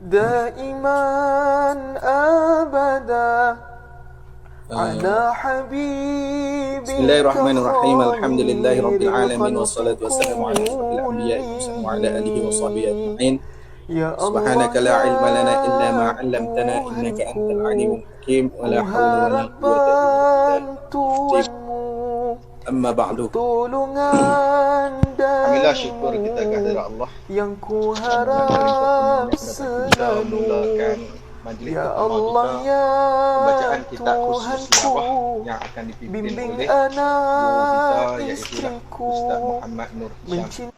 دائما أبدا على حبيبك Bismillahirrahmanirrahim. Alhamdulillahi خير rabbil alamin الخلق wassalatu wassalamu ala asrafil anbiya'i mursalin wa ala alihi wa sahbihi كلهم ajma'in. يا الله Subhanaka la يا ilma lana illa ma 'allamtana innaka antal Tuhanku, alimul hakim wa ku la hawla wa la harap quwwata illa billahil aliyyil azim. bantuanmu, Amma ba'du. pertolongan Alhamdulillah, syukur kita darimu, kehadirat Allah yang ku dan melimpah harap kurnianya dapat kita mulakan selalu. majlis Ya pertama Allah kita, ya pembacaan kitab khusus Tuhanku, sirah yang akan dipimpin bimbing oleh guru kita anak iaitu istriku Ustaz Muhammad Nur Hisham.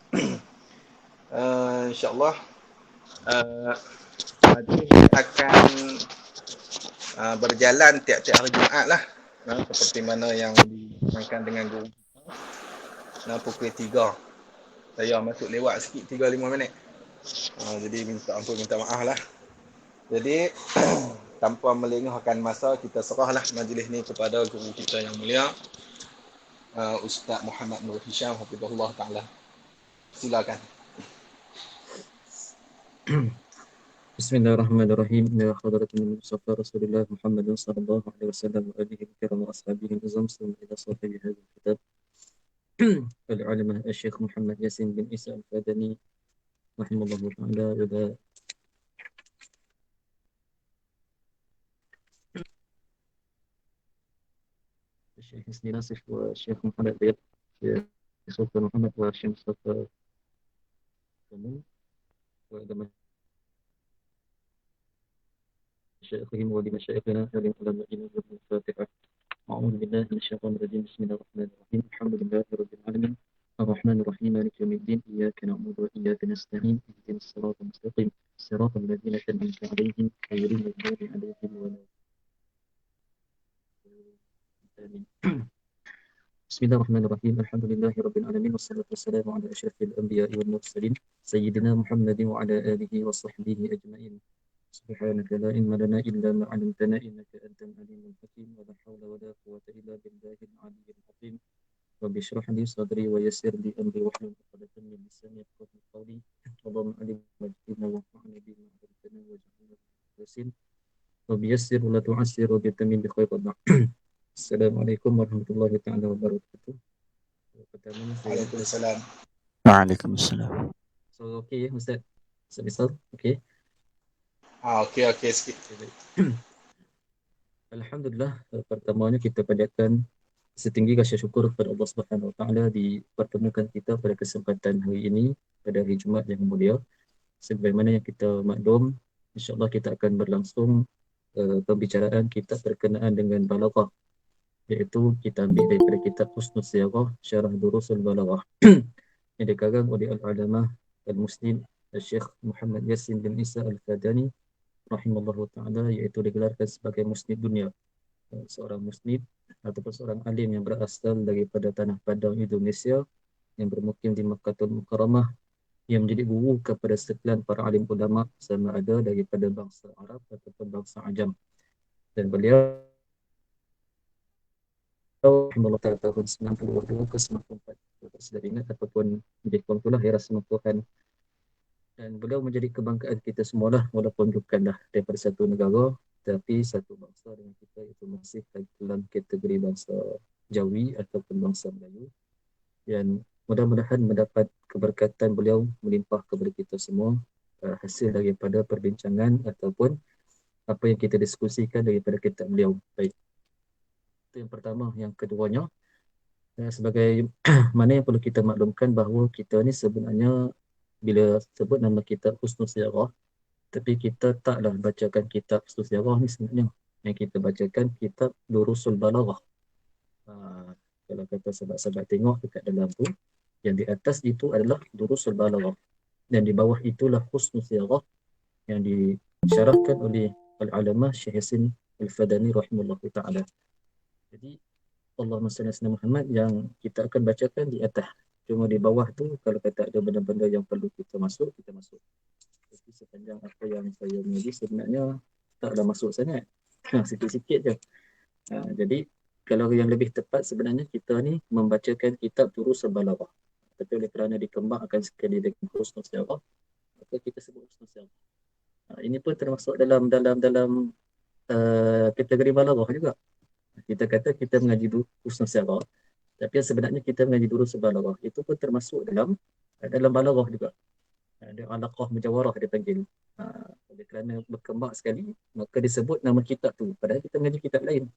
InsyaAllah majlis akan berjalan tiap-tiap hari Jumaat lah, seperti mana yang dimainkan dengan guru kita, pukul 3. Saya masuk lewat sikit 3-5 minit. Jadi minta ampun, minta maaf lah. Jadi tanpa melengahkan masa, kita serahlah majlis ni kepada guru kita yang mulia, Ustaz Muhammad Nur Hisham hafizahullah taala. Silakan. Bismillahirrahmanirrahim. Ya hadratin Mustafa Rasulullah Muhammad sallallahu alaihi wasallam wa alihi kiram wa ashabihi azam ila sahibi hadzal kitab. Al-Alimah Syekh Muhammad Yasin bin Isa Al-Fadani rahimahullah taala wa Syekh Hisni Nasif wa Syekh Muhammad Bayat Sultan Muhammad wa Syekh Mustafa Kamu wa مشايخهم ولمشايخنا ولعلمائنا والفاتحة. أعوذ بالله من الشيطان الرجيم. بسم الله الرحمن الرحيم. الحمد لله رب العالمين الرحمن الرحيم مالك يوم الدين إياك نعبد وإياك نستعين اهدنا الصراط المستقيم صراط الذين أنعمت عليهم غير المغضوب عليهم ولا الضالين. بسم الله الرحمن الرحيم. الحمد لله رب العالمين والصلاة والسلام على أشرف الأنبياء والمرسلين سيدنا محمد وعلى آله وصحبه أجمعين. سبحانك لا علم لنا إلا ما علمتنا إنك أنت العليم الحكيم ولا حول ولا قوة إلا بالله العلي العظيم. رب اشرح لي صدري ويسر لي أمري واحلل عقدة من لساني يفقهوا قولي. اللهم علم واجبنا وانفعنا بما علمتنا واجعلنا مخلصين. رب يسر ولا تعسر وبتمم بخير وضع. السلام عليكم ورحمة الله تعالى وبركاته. Pertamanya saya Waalaikumsalam. Waalaikumsalam. So okey ya Ustaz. Ustaz okey. Okey sikit. Alhamdulillah, pertamanya kita panjatkan setinggi rasa syukur kepada Allah Subhanahu Wa Taala dipertemukan kita pada kesempatan hari ini pada hari Jumaat yang mulia. Sebagaimana yang kita maklum, insya-Allah kita akan berlangsung pembicaraan kita berkenaan dengan balaghah, iaitu kita ambil daripada kitab Husnul Sirah Syarah Durusul Balaghah yang dikarang oleh Al-Alamah Al-Muslim Syekh Muhammad Yasin bin Isa Al-Fadani rahimahullah ta'ala, iaitu digelarkan sebagai musnid dunia, seorang musnid ataupun seorang alim yang berasal daripada tanah Padang Indonesia yang bermukim di Makkahul Mukarramah, yang menjadi guru kepada sekian para alim ulama sama ada daripada bangsa Arab ataupun bangsa Ajam. Dan beliau rahimahullah ta'ala tahun 92 ke 94 sudah ingat ataupun lebih kurang itulah era 90-an. Dan beliau menjadi kebanggaan kita semualah, walaupun bukanlah daripada satu negara tapi satu bangsa dengan kita, itu masih dalam kategori bangsa Jawi ataupun bangsa Melayu. Dan mudah-mudahan mendapat keberkatan beliau melimpah kepada kita semua hasil daripada perbincangan ataupun apa yang kita diskusikan daripada kitab beliau. Baik, itu yang pertama. Yang keduanya, sebagai mana yang perlu kita maklumkan bahawa kita ni sebenarnya bila sebut nama kitab Husnul Sirah, tapi kita taklah bacakan kitab Husnul Sirah ni sebenarnya. Yang kita bacakan kitab Durusul Balaghah. Kalau kata sahabat-sahabat tengok dekat dalam tu, yang di atas itu adalah Durusul Balaghah, dan di bawah itulah Husnul Sirah yang disyarahkan oleh Al-Alamah Syekh Yasin Al-Fadani rahimahullah ta'ala. Jadi Allahumma salli ala Muhammad yang kita akan bacakan di atas. Cuma di bawah tu kalau kata ada benda-benda yang perlu kita masuk, kita masuk. Tapi sepanjang apa yang saya milih sebenarnya taklah masuk sangat. Sikit-sikit je. Jadi kalau yang lebih tepat sebenarnya kita ni membacakan kitab Durusul Balaghah. Tapi oleh kerana dikembangkan sekali dengan Husnul Sirah, maka kita sebut Husnul Sirah. Ini pun termasuk dalam kategori balaghah juga. Kita kata kita mengaji husnul sighah, tapi sebenarnya kita mengaji durus balaghah. Itu pun termasuk dalam balaghah juga. Ada alaqah mujawarah dia panggil. Oleh kerana berkembang sekali, maka disebut nama kitab tu. Padahal kita mengaji kitab lain.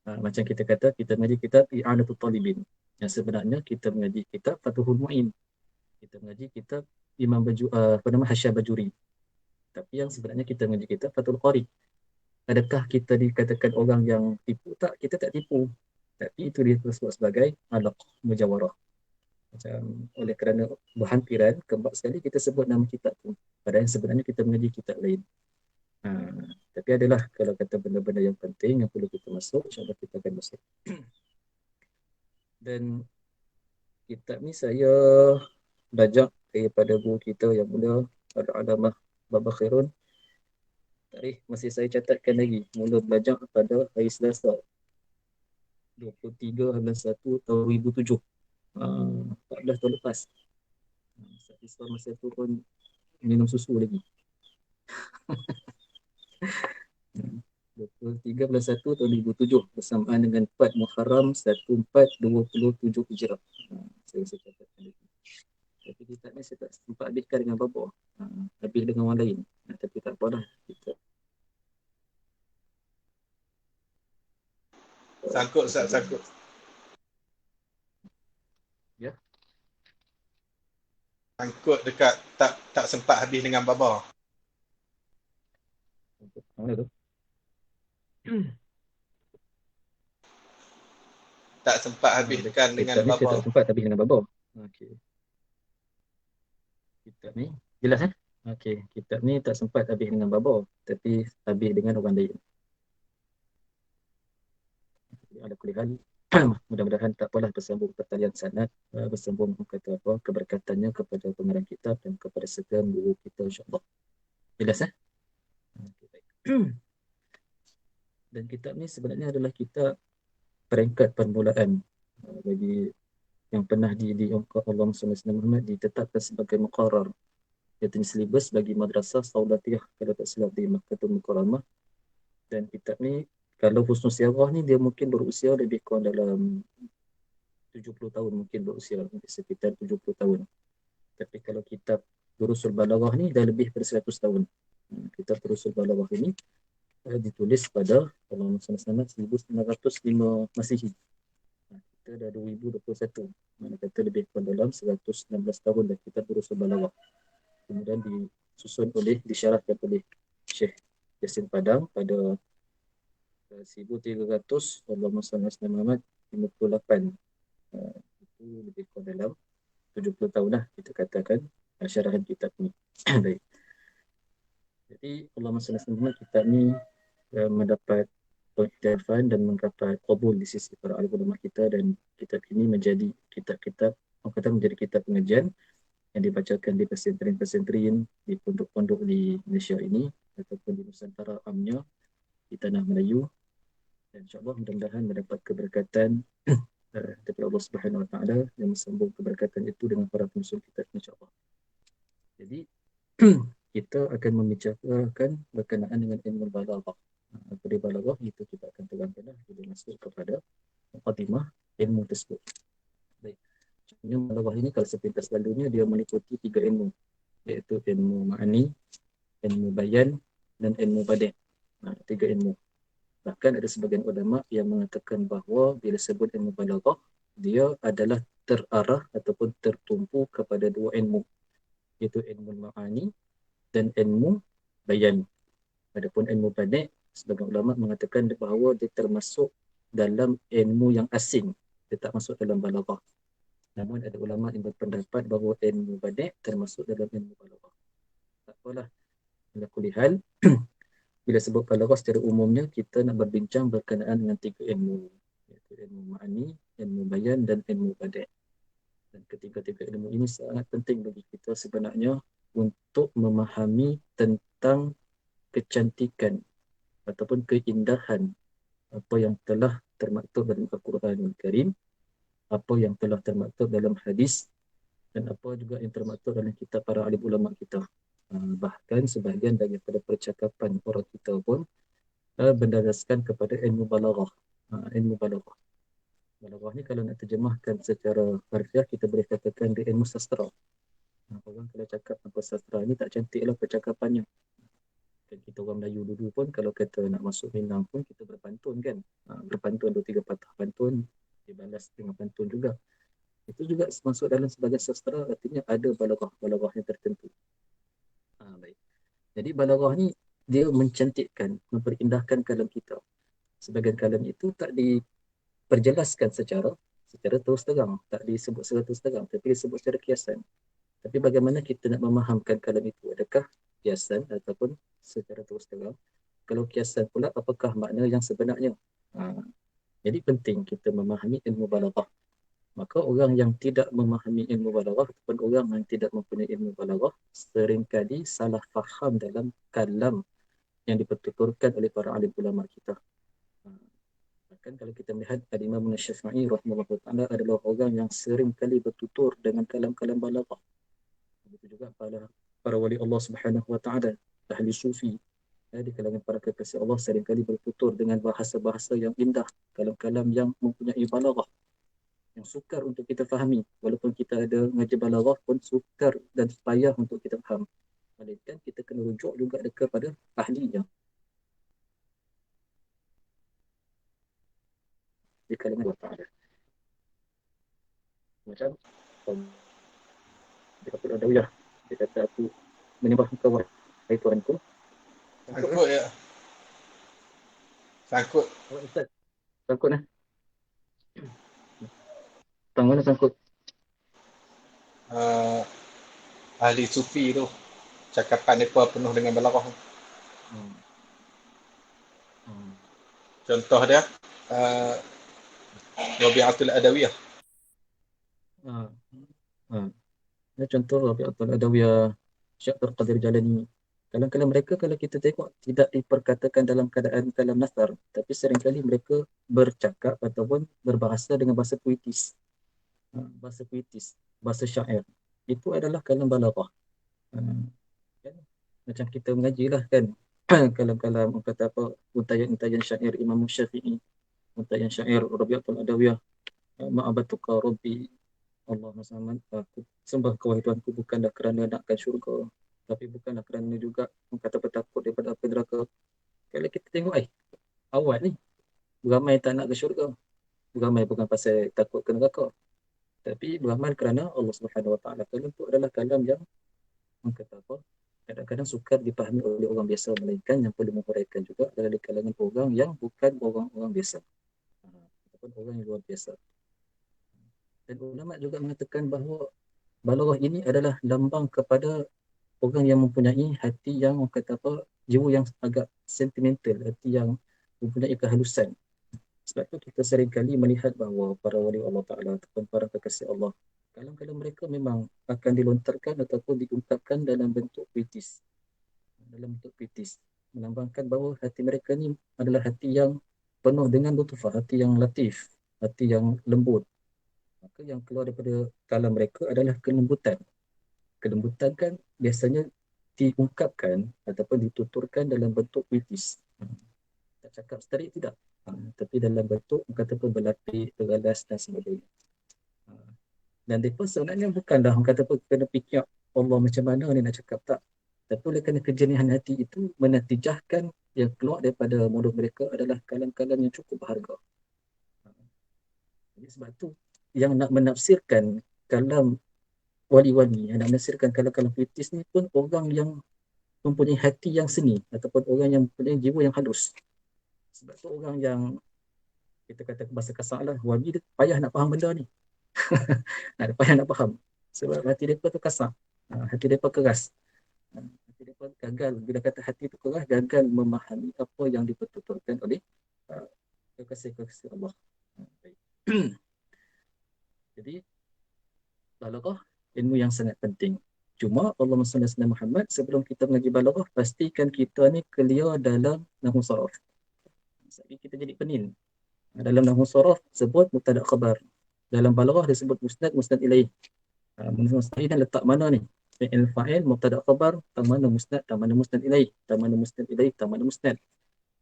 Macam kita kata, kita mengaji kitab I'anatul Talibin. Yang sebenarnya kita mengaji kitab Fathul Mu'in. Kita mengaji kitab Hasyah Bajuri. Tapi yang sebenarnya kita mengaji kitab Fathul Qari. Adakah kita dikatakan orang yang tipu? Tak, kita tak tipu. Tapi itu disebut sebagai alaqah mujawarah. Macam oleh kerana berhampiran, kembang sekali kita sebut nama kitab tu. Padahal sebenarnya kita mengaji kitab lain. Tapi adalah kalau kata benda-benda yang penting yang perlu kita masuk, insyaAllah kita akan masuk. Dan kitab ni saya belajar daripada guru kita yang mulia, Al-Alamah Baba Khairun. Tarikh masih saya catatkan lagi. Mula belajar pada hari Selasa 23 bulan 1 tahun 2007. 14 tahun lepas. Saya masa tu pun minum susu lagi. 23 bulan 1 tahun 2007 bersamaan dengan 4 Muharram 1427 Hijrah. Saya catatkan lagi. Tapi kitab ni saya tak sempat habiskan dengan bapa. Habis dengan orang lain. Tapi tak apalah. Kita Sangkut Ustaz, sangkut. Ya. Sangkut dekat tak sempat habis dengan baba. Mana tu? Tak sempat habiskan dengan Kitab ni saya baba. tak sempat habis dengan bapa. Okey. Kitab ni jelas kan? Okey, kitab ni tak sempat habis dengan bapa, tapi habis dengan orang lain. Ala kulli hal, mudah-mudahan tak apalah bersambung pertalian sanad, bersambung kata apa keberkatannya kepada pengarang kitab dan kepada segala guru kita insya-Allah. Jelas Okey, baik. Dan kitab ni sebenarnya adalah kitab peringkat permulaan bagi yang pernah diangkat Allah Muhammad ditetapkan sebagai muqarrar, iaitu silibus bagi madrasah Saudatiyah kalau tak silap di Makkahul Mukarramah. Dan kitab ni kalau husnul sighah ni dia mungkin berusia lebih kurang dalam 70 tahun, mungkin berusia sekitar 70 tahun. Tapi kalau kitab Durusul Balaghah ni dah lebih dari 100 tahun. Kitab Durusul Balaghah ini ditulis pada tahun 1905 Masihi. Kita dah 2021. Mana kata lebih kurang dalam 116 tahun dah kitab Durusul Balaghah. Kemudian disyarahkan oleh Syekh Yasin Padang pada 1300 Allahumma salli ala Muhammad 58. Itu lebih kurang dalam 70 tahun lah kita katakan syarahan kitab ni. Baik. Jadi Allahumma salli ala Muhammad kitab ni mendapat pengiktirafan dan mendapat qabul di sisi para ulama kita, dan kitab ini menjadi kitab-kitab menjadi kitab pengajian yang dibacakan di pesantren-pesantren di pondok-pondok di Malaysia ini ataupun di Nusantara amnya, di tanah Melayu. Dan insya-Allah mudah-mudahan mendapat keberkatan daripada Allah Subhanahu Wa Taala yang sambung keberkatan itu dengan para penusul kita insya-Allah. Jadi kita akan membicarakan berkenaan dengan ilmu balaghah. Pada balaghah itu kita akan terangkan bila masuk kepada mukadimah ilmu tersebut. Baik. Ilmu balaghah ini kalau sepintas lalunya dia meliputi 3 ilmu, iaitu ilmu ma'ani, ilmu bayan dan ilmu badi'. 3 ilmu. Bahkan ada sebagian ulama yang mengatakan bahawa bila sebut ilmu balaghah, dia adalah terarah ataupun tertumpu kepada 2 ilmu, iaitu ilmu ma'ani dan ilmu bayan. Adapun ilmu badi', sebagian ulama mengatakan bahawa dia termasuk dalam ilmu yang asing, dia tak masuk dalam balaghah. Namun ada ulama yang berpendapat bahawa ilmu badi' termasuk dalam ilmu balaghah. Tak apalah, ala kulli hal bila sebut balaghah secara umumnya kita nak berbincang berkenaan dengan 3 ilmu, iaitu ilmu ma'ani, ilmu bayan dan ilmu badi'. Dan ketiga-tiga ilmu ini sangat penting bagi kita sebenarnya untuk memahami tentang kecantikan ataupun keindahan apa yang telah termaktub dalam Al-Quranul Karim, apa yang telah termaktub dalam hadis, dan apa juga yang termaktub dalam kitab para alim ulama kita. Bahkan sebahagian daripada percakapan orang kita pun berdasarkan kepada ilmu balaghah. Ilmu balaghah. Balaghah ni kalau nak terjemahkan secara harfiah, kita boleh katakan dia ilmu sastra. Orang kalau cakap apa sastra ni tak cantik lah percakapannya. Dan kita orang Melayu dulu pun kalau kata nak masuk Minang pun kita berpantun kan. Berpantun 2-3 patah pantun, dibalas dengan pantun juga. Itu juga masuk dalam sebagai sastra, artinya ada balaghah yang tertentu. Baik. Jadi balaghah ni dia mencantikkan, memperindahkan kalam kita. Sebagian kalam itu tak diperjelaskan secara terus terang, tak disebut secara terus terang, tapi disebut secara kiasan. Tapi bagaimana kita nak memahamkan kalam itu? Adakah kiasan ataupun secara terus terang? Kalau kiasan pula, apakah makna yang sebenarnya? Jadi penting kita memahami ilmu balaghah. Maka orang yang tidak memahami ilmu balaghah ataupun orang yang tidak mempunyai ilmu balaghah seringkali salah faham dalam kalam yang dipertuturkan oleh para alim ulama kita. Bahkan kalau kita melihat Al-Imam Syafi'i rahimahullah ta'ala adalah orang yang sering kali bertutur dengan kalam-kalam balaghah. Begitu juga para wali Allah Subhanahu wa ta'ala, ahli sufi, di kalangan para kekasih Allah sering kali bertutur dengan bahasa-bahasa yang indah, kalam-kalam yang mempunyai balaghah, yang sukar untuk kita fahami. Walaupun kita ada ngaji balaghah pun sukar dan payah untuk kita faham. Melainkan kita kena rujuk juga kepada ahlinya. Di kalangan Allah Ta'ala. Macam dia kata Adawiyah, dia kata aku menyembah engkau wahai Tuhanku. Sangkut ya. Sangkut. Ustaz, sangkut lah. Tang mana sangkut? Ahli sufi tu cakapan mereka penuh dengan balaghah. Contoh dia Rabi'atul Adawiyah. Contoh Rabi'atul Adawiyah, Syekh Abdul Qadir Jalani. Kadang-kadang mereka kalau kita tengok tidak diperkatakan dalam keadaan kalam nasar, tapi seringkali mereka bercakap ataupun berbahasa dengan bahasa puitis. Bahasa syair. Itu adalah kalam balaghah. Kan? Macam kita mengaji lah kan. Kalam-kalam kata apa, untayan-untayan syair Imam Syafi'i, untayan syair Rabi'atul Adawiyah, ma'abatuka Rabbi Allah Muhammad, aku sembah kau wahai Tuhanku bukanlah kerana nakkan syurga, tapi bukanlah kerana juga kata bertakut daripada api neraka. Kalau kita tengok awal ni beramai tak nak ke syurga, beramai bukan pasal takut ke neraka, tapi beramal kerana Allah Subhanahu Wa Taala. Kalam itu adalah kalam yang kata apa, kadang-kadang sukar dipahami oleh orang biasa, melainkan yang perlu menguraikan juga adalah di kalangan orang yang bukan orang-orang biasa ataupun orang yang luar biasa. Dan ulama juga mengatakan bahawa balaghah ini adalah lambang kepada orang yang mempunyai hati yang kata apa, jiwa yang agak sentimental, hati yang mempunyai kehalusan. Sebab tu kita seringkali melihat bahawa para wali Allah Ta'ala ataupun para kekasih Allah, kalam-kalam mereka memang akan dilontarkan ataupun diungkapkan dalam bentuk puitis. Melambangkan bahawa hati mereka ni adalah hati yang penuh dengan lutufah, hati yang latif, hati yang lembut. Maka yang keluar daripada kalam mereka adalah kelembutan. Kelembutan kan biasanya diungkapkan ataupun dituturkan dalam bentuk puitis. Tak cakap straight tidak. Tapi dalam bentuk kata pun berlapis, bergalas dan sebagainya. Dan mereka sebenarnya bukanlah orang kata pun kena fikir Allah macam mana ni nak cakap, tak. Tapi oleh kerana kejernihan hati itu menatijahkan yang keluar daripada mulut mereka adalah kalam-kalam yang cukup berharga. Jadi sebab tu yang nak menafsirkan kalam wali-wali, yang nak menafsirkan kalam-kalam puitis ni pun orang yang mempunyai hati yang seni ataupun orang yang mempunyai jiwa yang halus. Sebab tu orang yang kita kata bahasa kasar lah, wali dia payah nak faham benda ni. Payah nak faham. Sebab hati mereka tu kasar. Hati mereka keras. Hati mereka gagal. Bila kata hati tu keras, gagal memahami apa yang dipertuturkan oleh kekasih-kekasih Allah. Jadi balaghah ilmu yang sangat penting. Cuma Allahumma salli ala Muhammad, sebelum kita mengaji balaghah, pastikan kita ni clear dalam nahwu saraf. Sebab kita jadi penin. Dalam nahwu saraf sebut mubtada khabar. Dalam balaghah disebut musnad ilaih. Musnad ilaih letak mana ni? fi'il fa'il, mubtada khabar, tamana musnad, tamana musnad ilaih, tamana musnad ilaih, tamana musnad.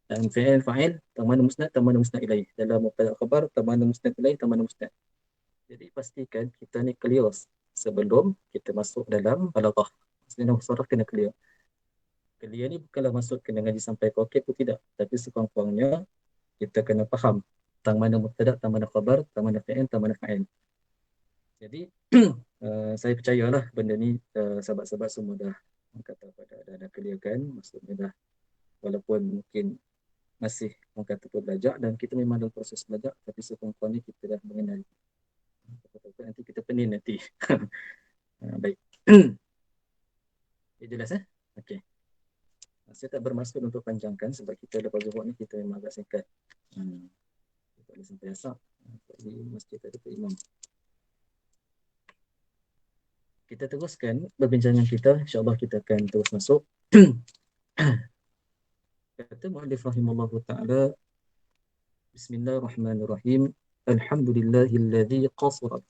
Dan fi'il fa'il, tamana musnad ilaih. Dalam mubtada khabar, tamana musnad ilaih, tamana musnad. Jadi pastikan kita ni clear sebelum kita masuk dalam balaghah. Maksudnya saraf kena clear. Clear ni bukanlah maksud kena ngaji sampai ke okey pun tidak, tapi sekurang-kurangnya kita kena faham tang mana mubtada, tang mana khabar, tang mana fi'il, tang mana fa'il. Jadi saya percayalah benda ni sahabat-sahabat semua dah kata dah clear kan, maksudnya dah walaupun mungkin masih orang kata belajar dan kita memang dalam proses belajar, tapi sekurang-kurangnya kita dah mengenal. Nanti kita pening nanti. Baik. Jelas Okey. Saya tak bermaksud untuk panjangkan sebab kita lepas zuhur ni kita memang agak singkat. Tak boleh sampai asar. Di masjid ada Pak Imam. Kita teruskan perbincangan kita. InsyaAllah kita akan terus masuk. Kata mu'allif rahimallahu ta'ala, Bismillahirrahmanirrahim. Alhamdulillahilladzi qasurat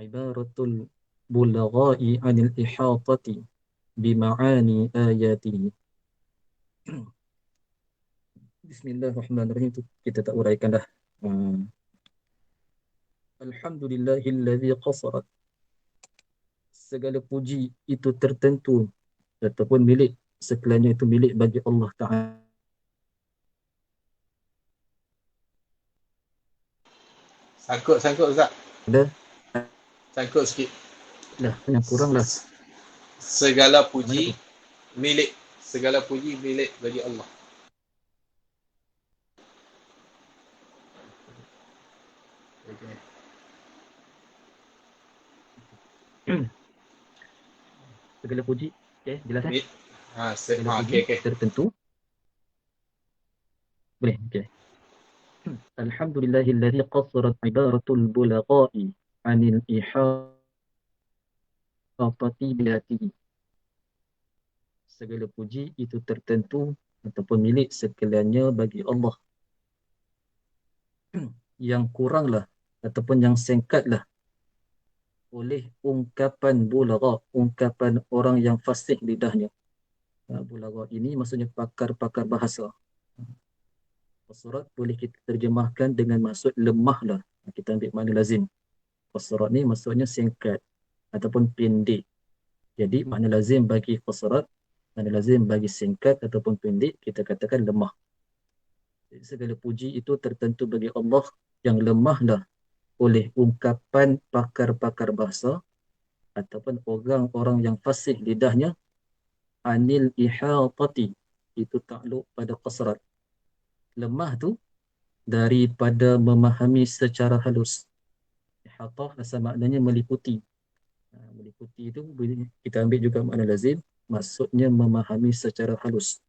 ibaratul bulagha'i anil ihatati bima'ani ayatihi. Bismillahirrahmanirrahim, itu kita tak uraikan dah. Alhamdulillahilladzi qasurat, segala puji itu tertentu ataupun milik, sekaliannya itu milik bagi Allah Ta'ala. Sangkut Ustaz. Dah. Sangkut sikit. Dah, yang kurang lah. Segala puji milik bagi Allah. Segala puji, okey, jelas segala puji tertentu. Boleh, okey. Alhamdulillahilladzi qassarat ibaratul bulagha'i 'anil ihatati bilatihi. Segala puji itu tertentu ataupun milik sekaliannya bagi Allah. Yang kuranglah ataupun yang singkatlah oleh ungkapan bulagha, ungkapan orang yang fasih lidahnya. Bulagha ini maksudnya pakar-pakar bahasa. Qassarat boleh kita terjemahkan dengan maksud lemah lah. Kita ambil makna lazim. Qassarat ni maksudnya singkat ataupun pendek. Jadi makna lazim bagi qassarat, makna lazim bagi singkat ataupun pendek, kita katakan lemah. Jadi segala puji itu tertentu bagi Allah yang lemahlah oleh ungkapan pakar-pakar bahasa ataupun orang-orang yang fasih lidahnya. Anil ihatati, itu takluk pada qassarat. Lemah tu daripada memahami secara halus. Ihatah asal maknanya meliputi. Meliputi itu kita ambil juga makna lazim, maksudnya memahami secara halus.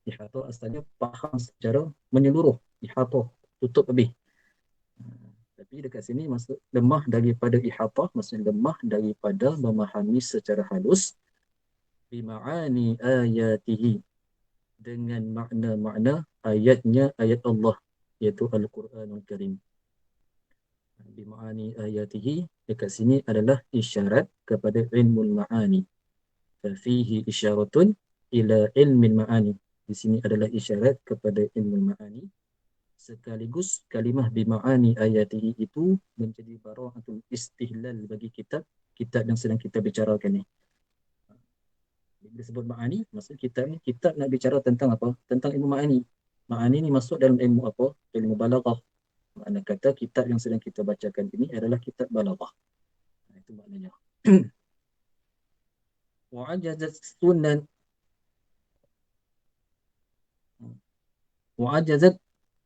Ihatah asalnya faham secara menyeluruh. Ihatah, tutup habis. Tapi dekat sini maksud lemah daripada ihatah, maksudnya lemah daripada memahami secara halus. Bima'ani ayatihi, dengan makna-makna ayatnya, ayat Allah, iaitu Al-Quranul Karim. Bima'ani ayatihi, dekat sini adalah isyarat kepada ilmul ma'ani. Fafihi isyaratun ila ilmin ma'ani. Di sini adalah isyarat kepada ilmul ma'ani. Sekaligus kalimah bima'ani ayatihi itu menjadi bara'atul istihlal bagi kitab yang sedang kita bicarakan ni. Bila sebut ma'ani, maksud kitab nak bicara tentang apa? Tentang ilmu ma'ani. Ma'ani ni masuk dalam ilmu apa? Ilmu balaghah. Makna kata kitab yang sedang kita bacakan ini adalah kitab balaghah. Itu maknanya. Wa'ajazat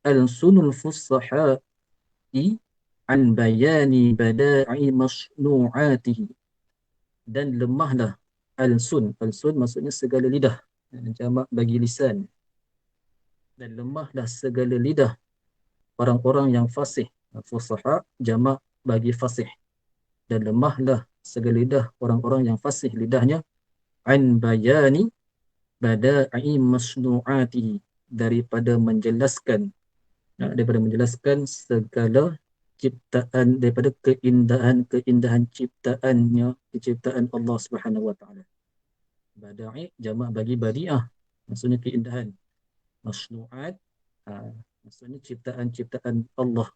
al-sunul fussaha'i an bayani bada'i masnu'atihi. Dan lemahlah al-sun. Al-sun maksudnya segala lidah. Jamak bagi lisan. Dan lemahlah segala lidah orang-orang yang fasih. Fusaha jamak bagi fasih. Dan lemahlah segala lidah orang-orang yang fasih lidahnya. An bayani bada'i masnu'atihi. Daripada menjelaskan segala ciptaan, daripada keindahan ciptaan Allah Subhanahu wa taala. Bada'i jamak bagi badi'ah, maksudnya keindahan. Masnu'at maksudnya ciptaan Allah.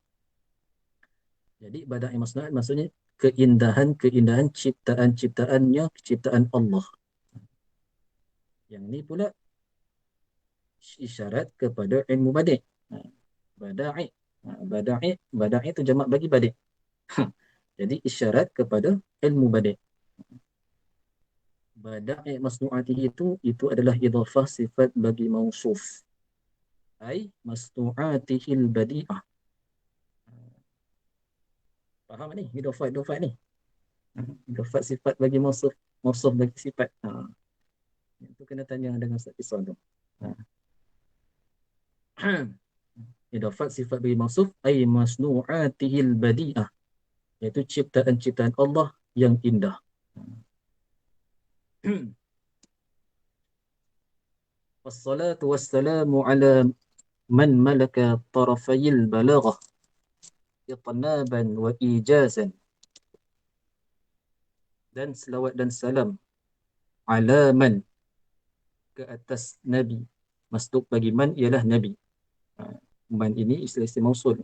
Jadi bada'i masnu'at maksudnya keindahan ciptaan Allah. Yang ni pula isyarat kepada ilmu badi'. Bada'i Bada'i itu jamak bagi badi'. Jadi isyarat kepada ilmu badi'. Bada'i masnu'atihi itu adalah idhafah sifat bagi mausuf. Ai masnu'atihil badi'ah. Faham ni? Idhafah ni. Idhafah sifat bagi mausuf bagi sifat. Itu kena tanya dengan Ustaz Iswan tu. Idhafat sifat bagi mausuf ai masnu'atihil badi'ah, iaitu ciptaan Allah yang indah. Wassalatu wassalamu ala man malaka tarafayil balaghah itnaban wa ijazan. Dan selawat dan salam ala man, ke atas Nabi. Masduk bagi man ialah Nabi. Man ini isim mausul.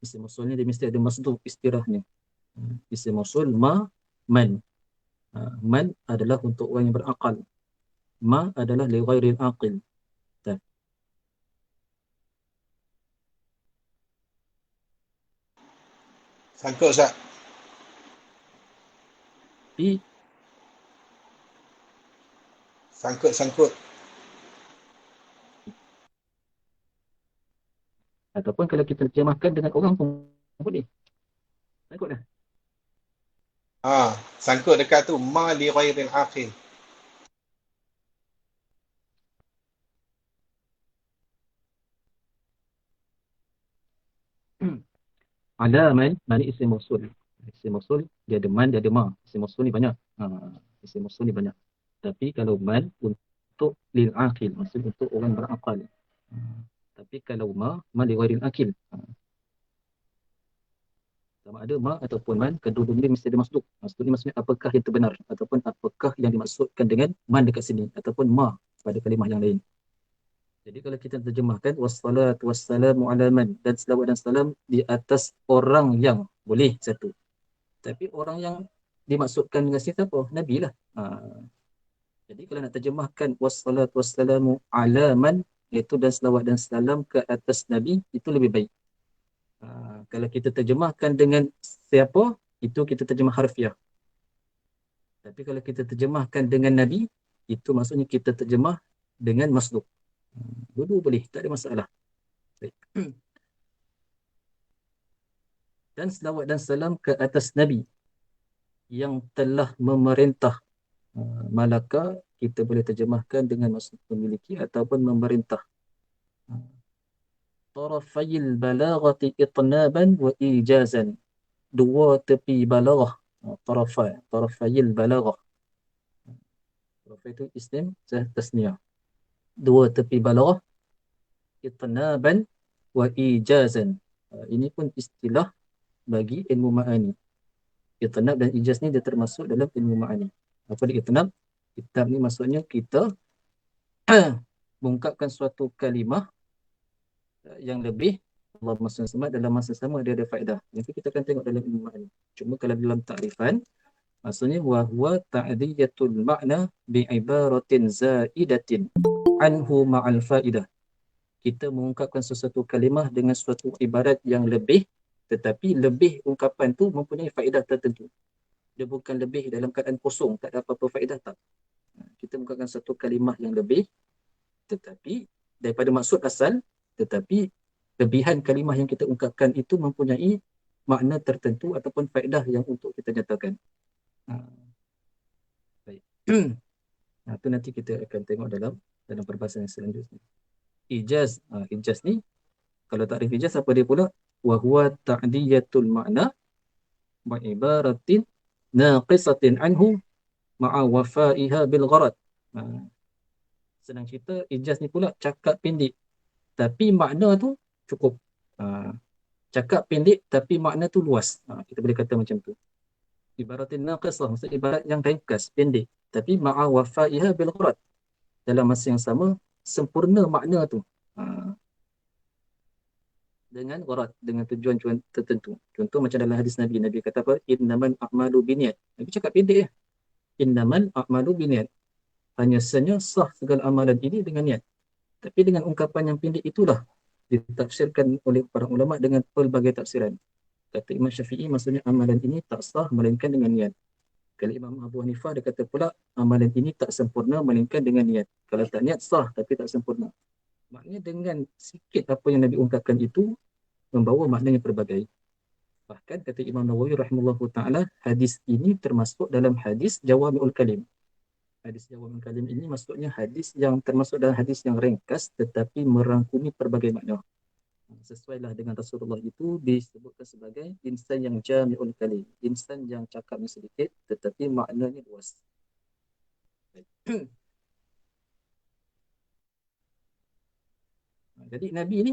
Isim mausul ni dia mesti ada masduk istirahnya. Isim mausul man. Man adalah untuk orang yang berakal. Ma adalah li ghairil aqil. Sangkut Ustaz. Sangkut. Ataupun kalau kita terjemahkan dengan orang pun boleh. Sangkut dah. Sangkut dekat tu ma li ghairil aqil. Ada man isim mausul. Isim mausul dia ada man, dia ada ma. Isim mausul ni banyak. Isim mausul ni banyak. Tapi kalau man untuk lil aqil, maksud untuk orang berakal. Tapi kalau ma li ghairil aqil. Sama ada ma ataupun man, kedua-dua mesti ada masduk. Masduk ni maksudnya apakah yang terbenar ataupun apakah yang dimaksudkan dengan man dekat sini ataupun ma pada kalimah yang lain. Jadi kalau kita terjemahkan wassalatu wassalamu ala man, dan selawat dan salam di atas orang yang, boleh satu. Tapi orang yang dimaksudkan dengan siapa? Nabi lah. Jadi kalau nak terjemahkan wassalatu wassalamu ala man, iaitu dan selawat dan salam ke atas Nabi, itu lebih baik. Kalau kita terjemahkan dengan siapa, itu kita terjemah harfiah. Tapi kalau kita terjemahkan dengan Nabi, itu maksudnya kita terjemah dengan masduk. Dua-dua boleh, tak ada masalah. Baik. Dan selawat dan salam ke atas Nabi yang telah memerintah. Malaka kita boleh terjemahkan dengan maksud memiliki ataupun memerintah. Tarafayil balaghati itnaban wa ijazan. Dua tepi balaghah. Tarafayil balaghah. Tarafay itu isim tasniyah. Dua tepi balaghah, itnaban wa ijazan. Ini pun istilah bagi ilmu ma'ani. Itnab dan ijaz ni dia termasuk dalam ilmu ma'ani. Apa dia itnab? Itnab ni maksudnya kita mengungkapkan suatu kalimah yang lebih Allah maksudnya sama, dalam masa sama dia ada faedah. Nanti kita akan tengok dalam ilmu ma'ani. Cuma kalau dalam takrifan, maksudnya wa huwa ta'diyatul ma'na bi'ibaratin zaidatin anhu ma'al fa'idah. Kita mengungkapkan sesuatu kalimah dengan suatu ibarat yang lebih, tetapi lebih ungkapan tu mempunyai faedah tertentu. Dia bukan lebih dalam keadaan kosong, tak ada apa-apa faedah, tak. Kita mengungkapkan satu kalimah yang lebih, tetapi daripada maksud asal, tetapi lebihan kalimah yang kita ungkapkan itu mempunyai makna tertentu ataupun faedah yang untuk kita nyatakan. Baik. Itu nanti kita akan tengok dalam perbahasan yang selanjutnya. Ijaz ni, kalau takrif ijaz apa dia pula? Wa huwa ta'diyatul ma'na wa ibaratin naqisatin anhu ma'a wafa'iha bil gharad. Senang cerita, ijaz ni pula cakap pendek tapi makna tu cukup. cakap pendek tapi makna tu luas. Kita boleh kata macam tu. Ibaratin naqisah, maksud ibarat yang ringkas, pendek. Tapi ma'a wafa'iha bil gharad. Dalam masa yang sama, sempurna makna tu. Dengan gharad, dengan tujuan tertentu. Contoh macam dalam hadis Nabi. Nabi kata apa? Innamal a'malu biniat. Nabi cakap pendek ya. Innamal a'malu biniat. Hanya sahaja sah segala amalan ini dengan niat. Tapi dengan ungkapan yang pendek itulah ditafsirkan oleh para ulama dengan pelbagai tafsiran. Kata Imam Syafi'i, maksudnya amalan ini tak sah melainkan dengan niat. Kalau Imam Abu Hanifah dia kata pula amalan ini tak sempurna melainkan dengan niat. Kalau tak niat sah tapi tak sempurna. Maknanya dengan sikit apa yang Nabi ungkapkan itu membawa makna yang pelbagai. Bahkan kata Imam Nawawi rahimahullahu taala, hadis ini termasuk dalam hadis Jawami'ul Kalim. Hadis Jawami'ul Kalim ini maksudnya hadis yang termasuk dalam hadis yang ringkas tetapi merangkumi pelbagai makna. Sesuailah dengan Rasulullah itu disebutkan sebagai insan yang jami'ul kalim, insan yang cakapnya sedikit tetapi maknanya luas. Jadi Nabi ini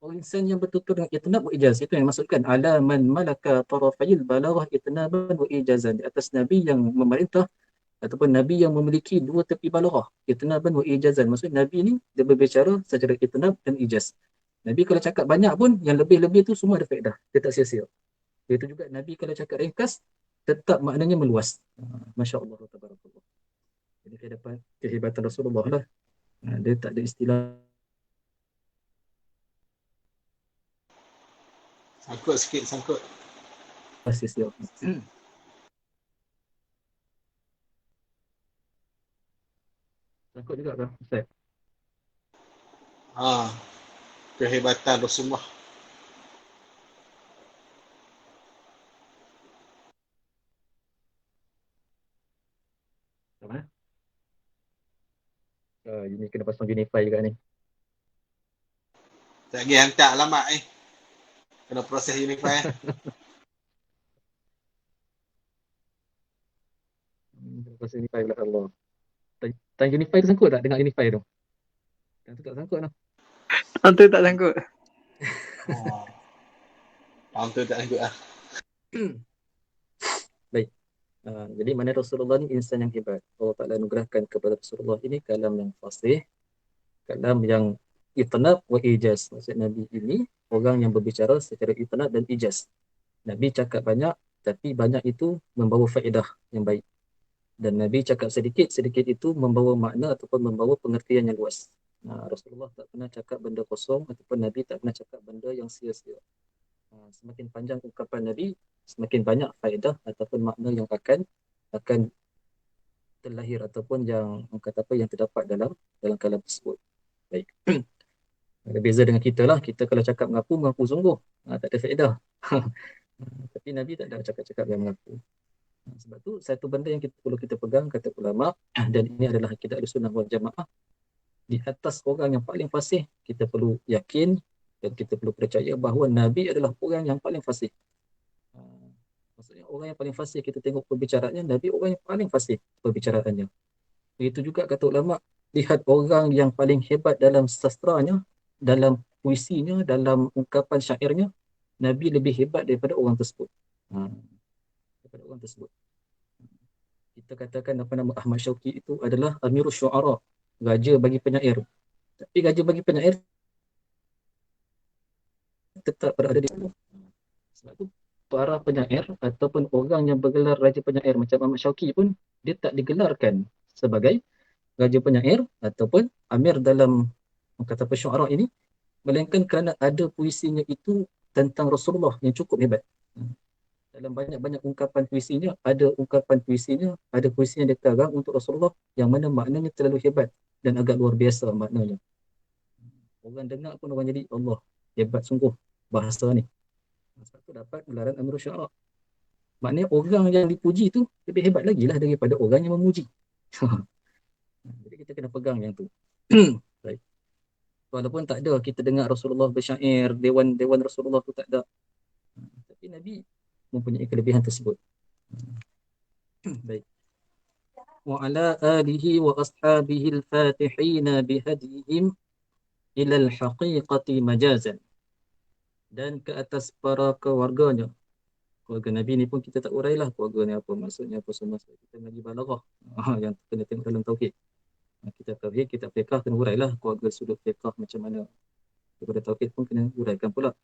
orang insan yang betul-betul dengan itnab wa ijaz. Itu yang maksudkan ala man malaka tarafayil balaghah itnaban wa ijazan. Di atas Nabi yang memerintah ataupun Nabi yang memiliki dua tepi balaghah, itnaban wa ijazan. Maksudnya Nabi ini dia berbicara secara itnab dan ijaz. Nabi kalau cakap banyak pun, yang lebih-lebih tu semua ada faedah. Dia tak sia-sia. Itu juga Nabi kalau cakap ringkas, tetap maknanya meluas. Masya Allah. Tabarakallah. Jadi kita dapat kehebatan Rasulullah lah. Dia tak ada istilah Sangkut sikit, sangkut. sia-sia. Sangkut juga kan, Ustaz? Kehebatan Rasulullah. Sama? Ini kena pasang Unify juga ni. Tak pergi hantar alamat kena proses Unify. Kena pasang Unify pula, Allah. Tanya Unify tu sangkut tak dengan Unify tu? Yang tu tak sangkut lah. Hantu tak sangkut. Hantu tak sangkut lah. Baik. Jadi mana Rasulullah ni insan yang hebat. Allah Ta'ala anugerahkan kepada Rasulullah ini kalam yang fasih, kalam yang itnab wa ijaz. Maksud Nabi ini orang yang berbicara secara itnab dan ijaz. Nabi cakap banyak, tapi banyak itu membawa faedah yang baik. Dan Nabi cakap sedikit itu membawa makna ataupun membawa pengertian yang luas. Rasulullah tak pernah cakap benda kosong ataupun Nabi tak pernah cakap benda yang sia-sia. Semakin panjang ungkapan Nabi, semakin banyak faedah ataupun makna yang akan terlahir ataupun yang yang terdapat dalam kalam tersebut. Baik. Ada beza dengan kita lah. Kita kalau cakap mengaku sungguh. Tak ada faedah. Tapi Nabi tak ada cakap-cakap yang mengaku. Sebab tu satu benda yang perlu kita pegang kata ulama, dan ini adalah akidah Ahlussunnah wal Jamaah, di atas orang yang paling fasih kita perlu yakin dan kita perlu percaya bahawa Nabi adalah orang yang paling fasih. Maksudnya orang yang paling fasih kita tengok perbicaraannya, Nabi orang yang paling fasih perbicaraannya. Begitu juga kata ulama, lihat orang yang paling hebat dalam sastranya, dalam puisinya, dalam ungkapan syairnya, Nabi lebih hebat daripada orang tersebut. Kita katakan Ahmad Syauqi itu adalah Amirul Syu'ara, raja bagi penyair. Tapi raja bagi penyair tetap berada di bawah. Sebab tu para penyair ataupun orang yang bergelar raja penyair macam Ahmad Syauqi pun dia tak digelarkan sebagai raja penyair ataupun amir dalam kata syu'ara ini, melainkan kerana ada puisinya itu tentang Rasulullah yang cukup hebat. Dalam banyak-banyak ungkapan puisinya, ada puisi yang dia karang untuk Rasulullah yang mana maknanya terlalu hebat dan agak luar biasa maknanya. Orang dengar pun orang jadi Allah, hebat sungguh bahasa ni. Sebab tu dapat gelaran Amirul Syu'ara. Maknanya orang yang dipuji tu lebih hebat lagi lah daripada orang yang memuji. Jadi kita kena pegang yang tu. Baik. Walaupun tak ada kita dengar Rasulullah bersyair, dewan Rasulullah tu tak ada. Tapi Nabi mempunyai kelebihan tersebut. Baik. Wa ala alihi wa ashabihi al-fatihina bihadihim ila al-haqiqati majazan. dan ke atas para keluarganya. Keluarga Nabi ni pun kita tak urailah keluarga ni apa maksudnya, apa semua. Kita ngaji balaghah yang kena tengok dalam tauhid. Kita tauhid, kita fiqh kena urailah keluarga sudut fiqh macam mana. Daripada tauhid pun kena uraikan pula.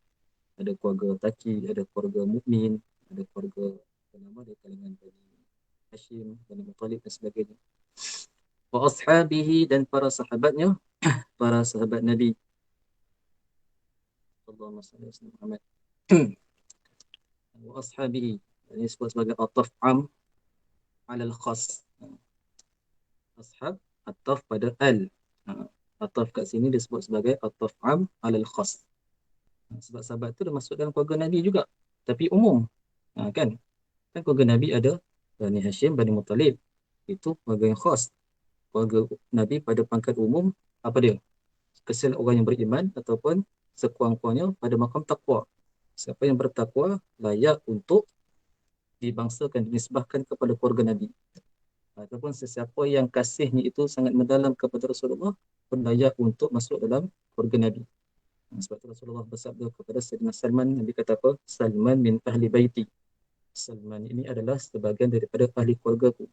Ada keluarga Taki, ada keluarga Mukmin, ada keluarga apa nama dia kalangan Bani Hashim, Bani Muttalib dan sebagainya. Wa ashabihi dan para sahabatnya, para sahabat Nabi. Allahumma salli ala Muhammad. Wa ashabihi. Ini disebut sebagai ataf am alal khas. Ashab ataf pada al. Ataf kat sini disebut sebagai ataf am alal khas. Sebab sahabat tu dah masuk dalam keluarga Nabi juga, tapi umum. Kan keluarga Nabi ada Bani Hashim, Bani Muttalib. Itu keluarga yang khas. Keluarga Nabi pada pangkat umum apa dia? Kesal orang yang beriman ataupun sekurang-kurangnya pada makam takwa. Siapa yang bertakwa layak untuk dibangsakan, dinisbahkan kepada keluarga Nabi. Ataupun sesiapa yang kasihnya itu sangat mendalam kepada Rasulullah pun layak untuk masuk dalam keluarga Nabi. Sebab itu Rasulullah bersabda kepada Sayyidina Salman, Nabi kata apa? Salman min ahli baiti. Salman ini adalah sebahagian daripada ahli keluargaku.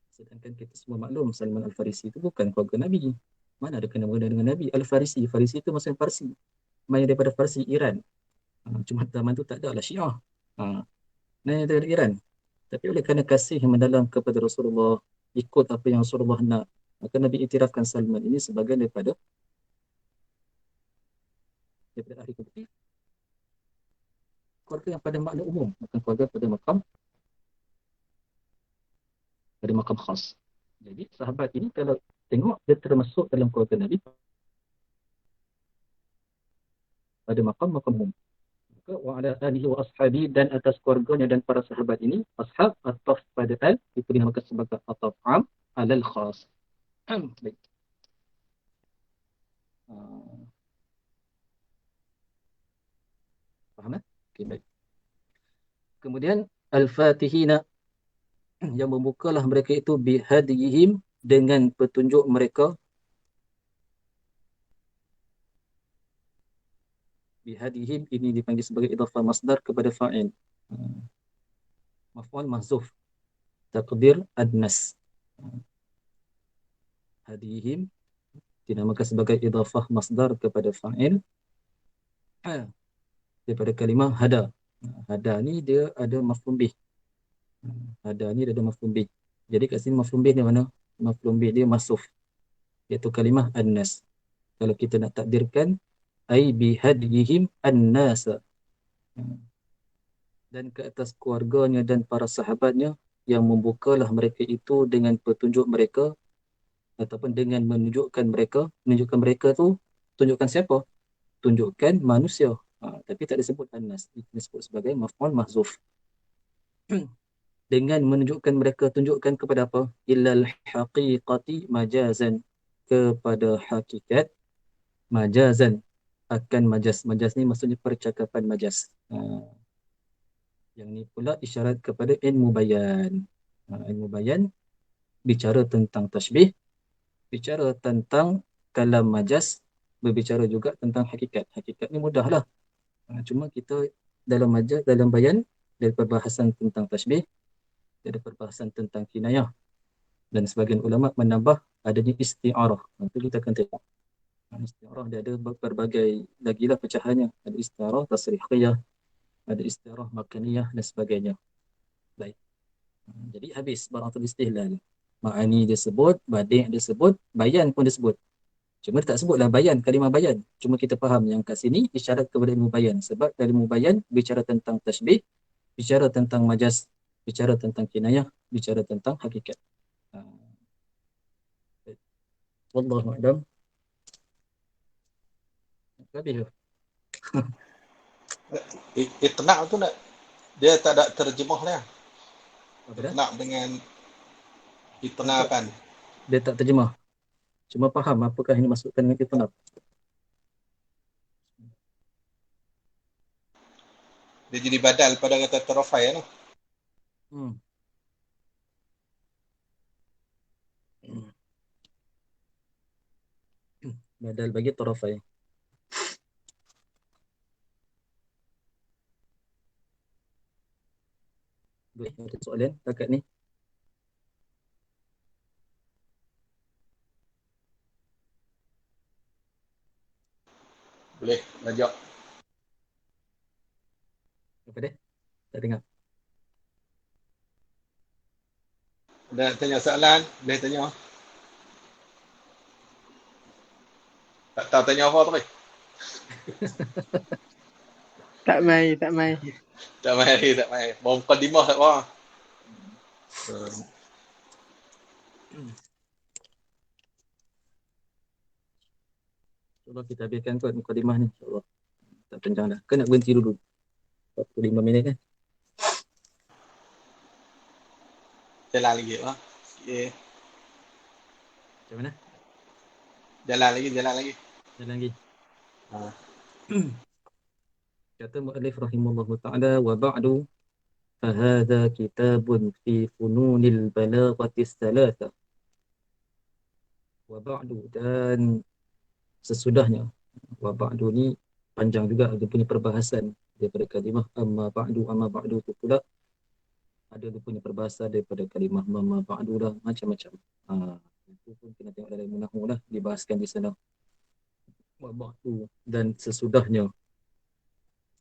Sedangkan kita semua maklum Salman Al-Farisi itu bukan keluarga Nabi. Mana ada kena-mengena dengan Nabi? Al-Farisi. Farisi itu maksudnya Parsi. Main daripada Parsi, Iran. Cuma zaman tu tak ada lah Syiah. Main daripada Iran. Tapi oleh kerana kasih yang mendalam kepada Rasulullah, ikut apa yang Rasulullah nak, maka Nabi iktirafkan Salman ini sebagai daripada ahli keluarga yang pada makna umum, bukan keluarga pada makam khas. Jadi sahabat ini kalau tengok dia termasuk dalam keluarga Nabi pada makam umum. Maka wa ala alihi wa ashabi dan atas keluarganya dan para sahabat ini, ashab ataf pada al itu dinamakan sebagai ataf am alal khas. Baik. Faham? Okay, baik. Kemudian al-fatihina yang membukalah mereka itu bihadihim dengan petunjuk mereka. Bihadihim ini dipanggil sebagai idhafah masdar kepada fa'il. Maf'ul mahzuf. Taqdir adnas. Hadihim dinamakan sebagai idhafah masdar kepada fa'il daripada kalimah hada. Hada ni dia ada maf'ul bih. Hada ni dia ada maf'ul bih. Jadi kat sini maf'ul bih dia mana? Maf'ul bih dia masuf, iaitu kalimah an-nas. Kalau kita nak takdirkan ai bihadihim an-nasa. Dan ke atas keluarganya dan para sahabatnya yang membukalah mereka itu dengan petunjuk mereka ataupun dengan menunjukkan mereka tu tunjukkan siapa? Tunjukkan manusia. Tapi tak disebut an-nas, disebut sebagai maf'ul mahzuf. Dengan menunjukkan mereka, tunjukkan kepada apa? Illal haqiqati majazan, kepada hakikat majazan, akan majaz. Majaz ni maksudnya percakapan majaz. Yang ni pula isyarat kepada ilmu bayan. Ilmu bayan bicara tentang tashbih, bicara tentang kalam majaz, berbicara juga tentang hakikat. Hakikat ni mudahlah. Cuma kita dalam majaz, dalam bayan, dari perbahasan tentang tashbih, dari perbahasan tentang kinayah, dan sebagian ulama menambah adanya isti'arah. Nanti kita akan tengok. Isti'arah dia ada berbagai lagilah pecahannya. Ada isti'arah tasrihiyah, ada isti'arah makaniyah dan sebagainya. Baik. Jadi habis baratul istihlal. Ma'ani dia sebut, badi' dia sebut, bayan pun dia sebut. Cuma dia tak sebutlah bayan, kalimah bayan. Cuma kita faham yang kat sini isyarat kepada ilmu bayan. Sebab dari ilmu bayan bicara tentang tashbih, bicara tentang majaz, bicara tentang kinayah, bicara tentang hakikat. Wallahu a'lam. Habis. Itna' tu nak dia tak ada terjemah lah. Apa dah? Itna' dengan itna' kan. Dia tak terjemah. Cuma faham apakah ini maksudkan dengan itnab. Dia jadi badal pada kata tarafai tu. Badal bagi tarafai. Boleh ada soalan takat ni? Boleh, Najak. Apa dia? Tak dengar. Ada tanya soalan, boleh tanya. Tak tahu tanya apa tadi. Tak mai, tak mai. Tak mai, tak mai. Bawa mukadimah tak apa. InsyaAllah kita habiskan kot mukadimah ni. InsyaAllah. Tak panjang dah. Kan nak berhenti dulu. 45 minit kan? Jalan lagi apa. Okay. Macam mana? Jalan lagi. Jalan lagi. Ha. Kata mu'alif rahimahullah ta'ala wa ba'du fahadha kitabun fi fununil balaghatis thalatha wa ba'du, dan sesudahnya. Wa ba'du ni panjang juga, dia punya perbahasan daripada kalimah amma ba'du tu pula ada dia punya perbahasan daripada kalimah amma ba'du lah, macam-macam. Itu pun kena tengok dalam Munahu lah, dibahaskan di sana. Wa ba'du dan sesudahnya.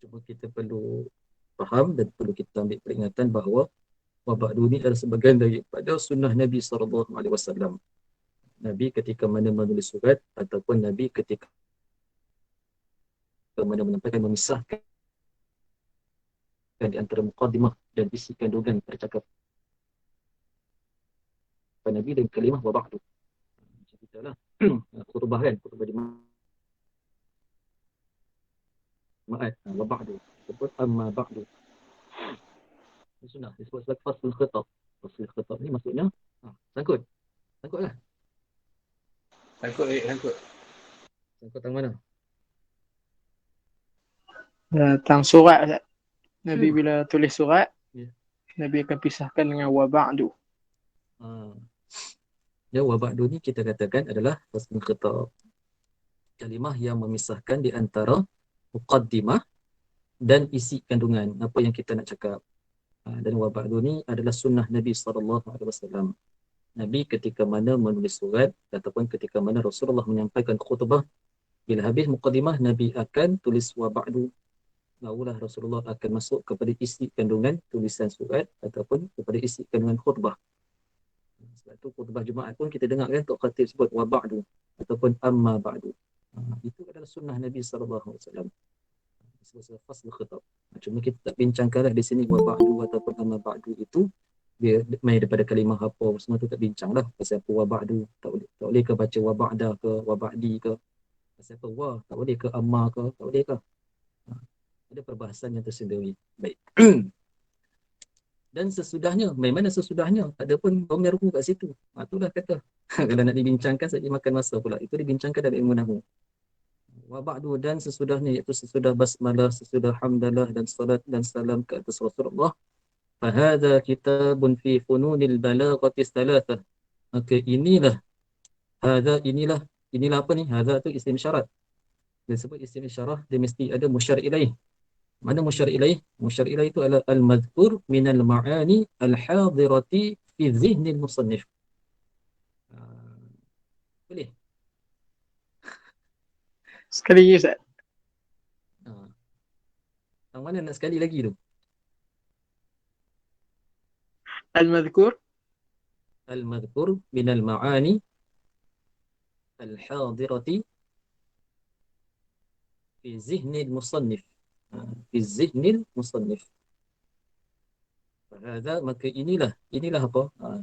Cuma kita perlu faham dan perlu kita ambil peringatan bahawa wa ba'du ni adalah sebahagian daripada sunnah Nabi SAW. Nabi ketika mana menulis surat ataupun Nabi ketika mana menyampaikan, memisahkan di antara muqaddimah dan isi kandungan percakapan Nabi dan kalimah wa ba'du. Macam kita lah khutbah kan, khutbah di ma'ad wa ba'du, sebut amma ba'du. Ini sunnah, disebut sebagai faslul khitab. Faslul khitab ni maksudnya sangkutlah. Sangkut. Sangkut tang mana? Tentang surat Ustaz. Nabi bila tulis surat, Ya. Nabi akan pisahkan dengan wa ba'du. Ya, wa ba'du ni kita katakan adalah faslul khitab. Kalimah yang memisahkan di antara muqaddimah dan isi kandungan apa yang kita nak cakap. Dan wa ba'du ni adalah sunnah Nabi SAW. Nabi ketika mana menulis surat ataupun ketika mana Rasulullah menyampaikan khutbah, bila habis muqaddimah Nabi akan tulis wa ba'du. Barulah Rasulullah akan masuk kepada isi kandungan tulisan surat ataupun kepada isi kandungan khutbah. Sebab tu khutbah Jumaat pun kita dengar kan Tok Khatib sebut wa ba'du ataupun amma ba'du. Itu adalah sunnah Nabi SAW. Sebab fasl khitab. Cuma kita tak bincangkanlah di sini wa ba'du ataupun amma ba'du itu dia main daripada kalimah apa, semua tu tak bincanglah. Pasal apa wa ba'du, tak boleh ke baca wa ba'da ke wa ba'di ke. Pasal apa wa, tak boleh ke amma ke, tak boleh ke. Ada perbahasan yang tersendiri. Baik. Dan sesudahnya, mana sesudahnya? Tak ada pun Umar Ruku kat situ. Itulah kata. Kalau nak dibincangkan saja makan masa pula. Itu dibincangkan dalam ilmu nahwu. Wa ba'du dan sesudahnya, iaitu sesudah basmalah, sesudah hamdalah dan salat dan salam ke atas Rasulullah. Fahadha kitabun fi fununil balaghatis thalatha. Maka inilah apa ni? Hadha tu isim syarat. Dia sebut isim syarah, dia mesti ada musyar ilaih. Mana musyar ilaih? Musyar ilaih itu adalah al-madhkur minal ma'ani al-hadirati fi zihnil musannif. Boleh? Sekali lagi Ustaz. Yang mana nak sekali lagi tu? Al-madhkur Al-madhkur minal ma'ani al-hadirati fi zihnil musannif. Fi zihnil musannif. Hadza, maka inilah apa?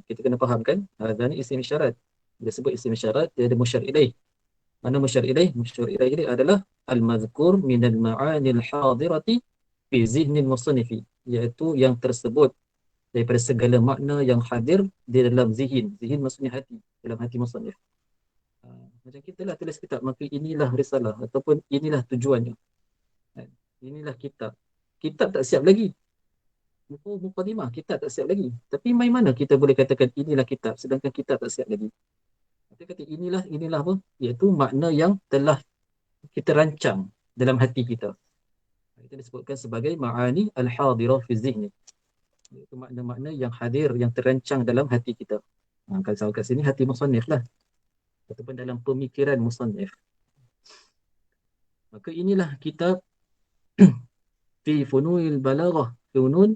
Kita kena fahamkan. Hadza ni isim syarat. Dia sebut isim syarat, dia ada musyar ilaih. Mana musyar ilaih? Musyar ilaih ini adalah al-madhkur minal ma'anil hadirati fi zihnil musannifi, iaitu yang tersebut daripada segala makna yang hadir di dalam zihin. Zihin maksudnya hati, dalam hati musannif. Macam kita lah tulis kitab, maka inilah risalah ataupun inilah tujuannya. Inilah kitab. Kitab tak siap lagi. Mukadimah kitab tak siap lagi. Tapi mai mana kita boleh katakan inilah kitab sedangkan kitab tak siap lagi? Kita kata inilah apa? Iaitu makna yang telah kita rancang dalam hati kita. Itu disebutkan sebagai ma'ani al-hadirah fi zihni. Itu makna-makna yang hadir, yang terancang dalam hati kita. Kalau kat sini hati musannif lah, ataupun dalam pemikiran musannif. Maka inilah kitab fi fununil balaghah, funun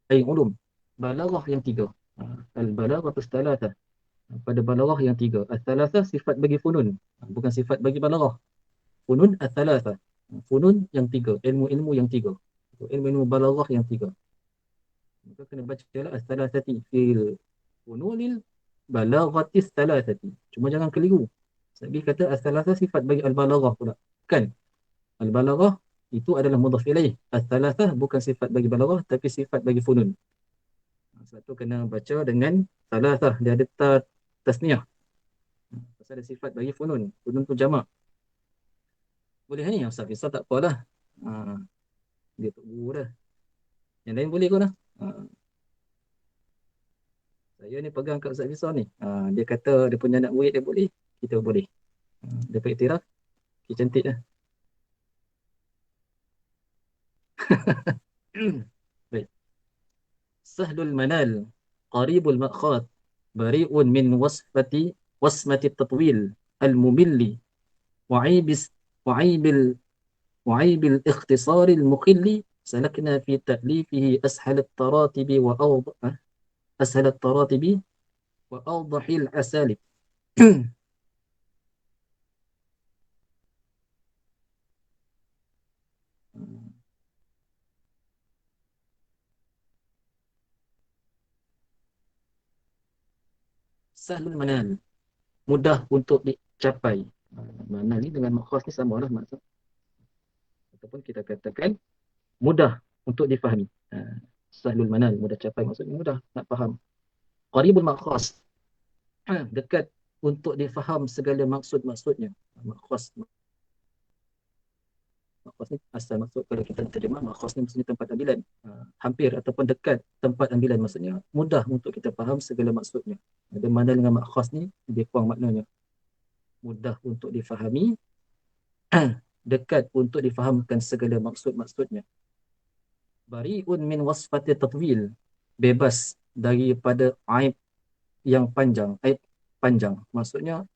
ay ulum, balaghah yang 3. Al-balaghah thalatha. Pada balaghah yang 3. Al-thalatha sifat bagi funun, bukan sifat bagi balaghah. Funun al-thalatha, funun yang 3, ilmu-ilmu yang 3, ilmu-ilmu balaghah yang 3. Maka kena baca lah al-thalathati fil fununil balaghatis thalathati. Cuma jangan keliru. Sebab kata al-thalatha sifat bagi al-balaghah pula. Kan? Al-balaghah itu adalah mudhaf ilaih. Al-thalatha bukan sifat bagi balaghah tapi sifat bagi funun. Sebab tu kena baca dengan thalathah. Dia ada tasniah. Pasal ada sifat bagi funun. Funun tu jamak. Boleh ni Ustaz Fisal tak apalah. Dia tak guru dah. Yang lain boleh kau dah. Saya ni pegang kat Ustaz Fisal ni. Dia kata dia punya anak murid dia boleh. Kita boleh. Dia beriktiraf. Okay, cantik lah. Baik. Sahlul manal. Qaribul ma'khad. Bari'un min wasmati tatwil. Al-mumilli. Wa'aibil ikhtisaril mukhilli. سلكنا في تأليفه أسهل التراتب وأوضح الأساليب. Sahlul manal, mudah untuk dicapai. Manal ni dengan makhas ni sama lah maksud. Ataupun kita katakan mudah untuk difahami. Sahlul manal, mudah capai maksudnya mudah nak faham. Qaribul makhas, dekat untuk difaham segala maksud-maksudnya. Makhas ni asal maksud kalau kita terjemah makhas ni maksudnya tempat ambilan. Hampir ataupun dekat tempat ambilan maksudnya mudah untuk kita faham segala maksudnya. Ada mana dengan makhas ni lebih kurang maknanya. Mudah untuk difahami, dekat untuk difahamkan segala maksud-maksudnya. Bari'un min wasfati tatwil, bebas daripada aib yang panjang. Aib panjang maksudnya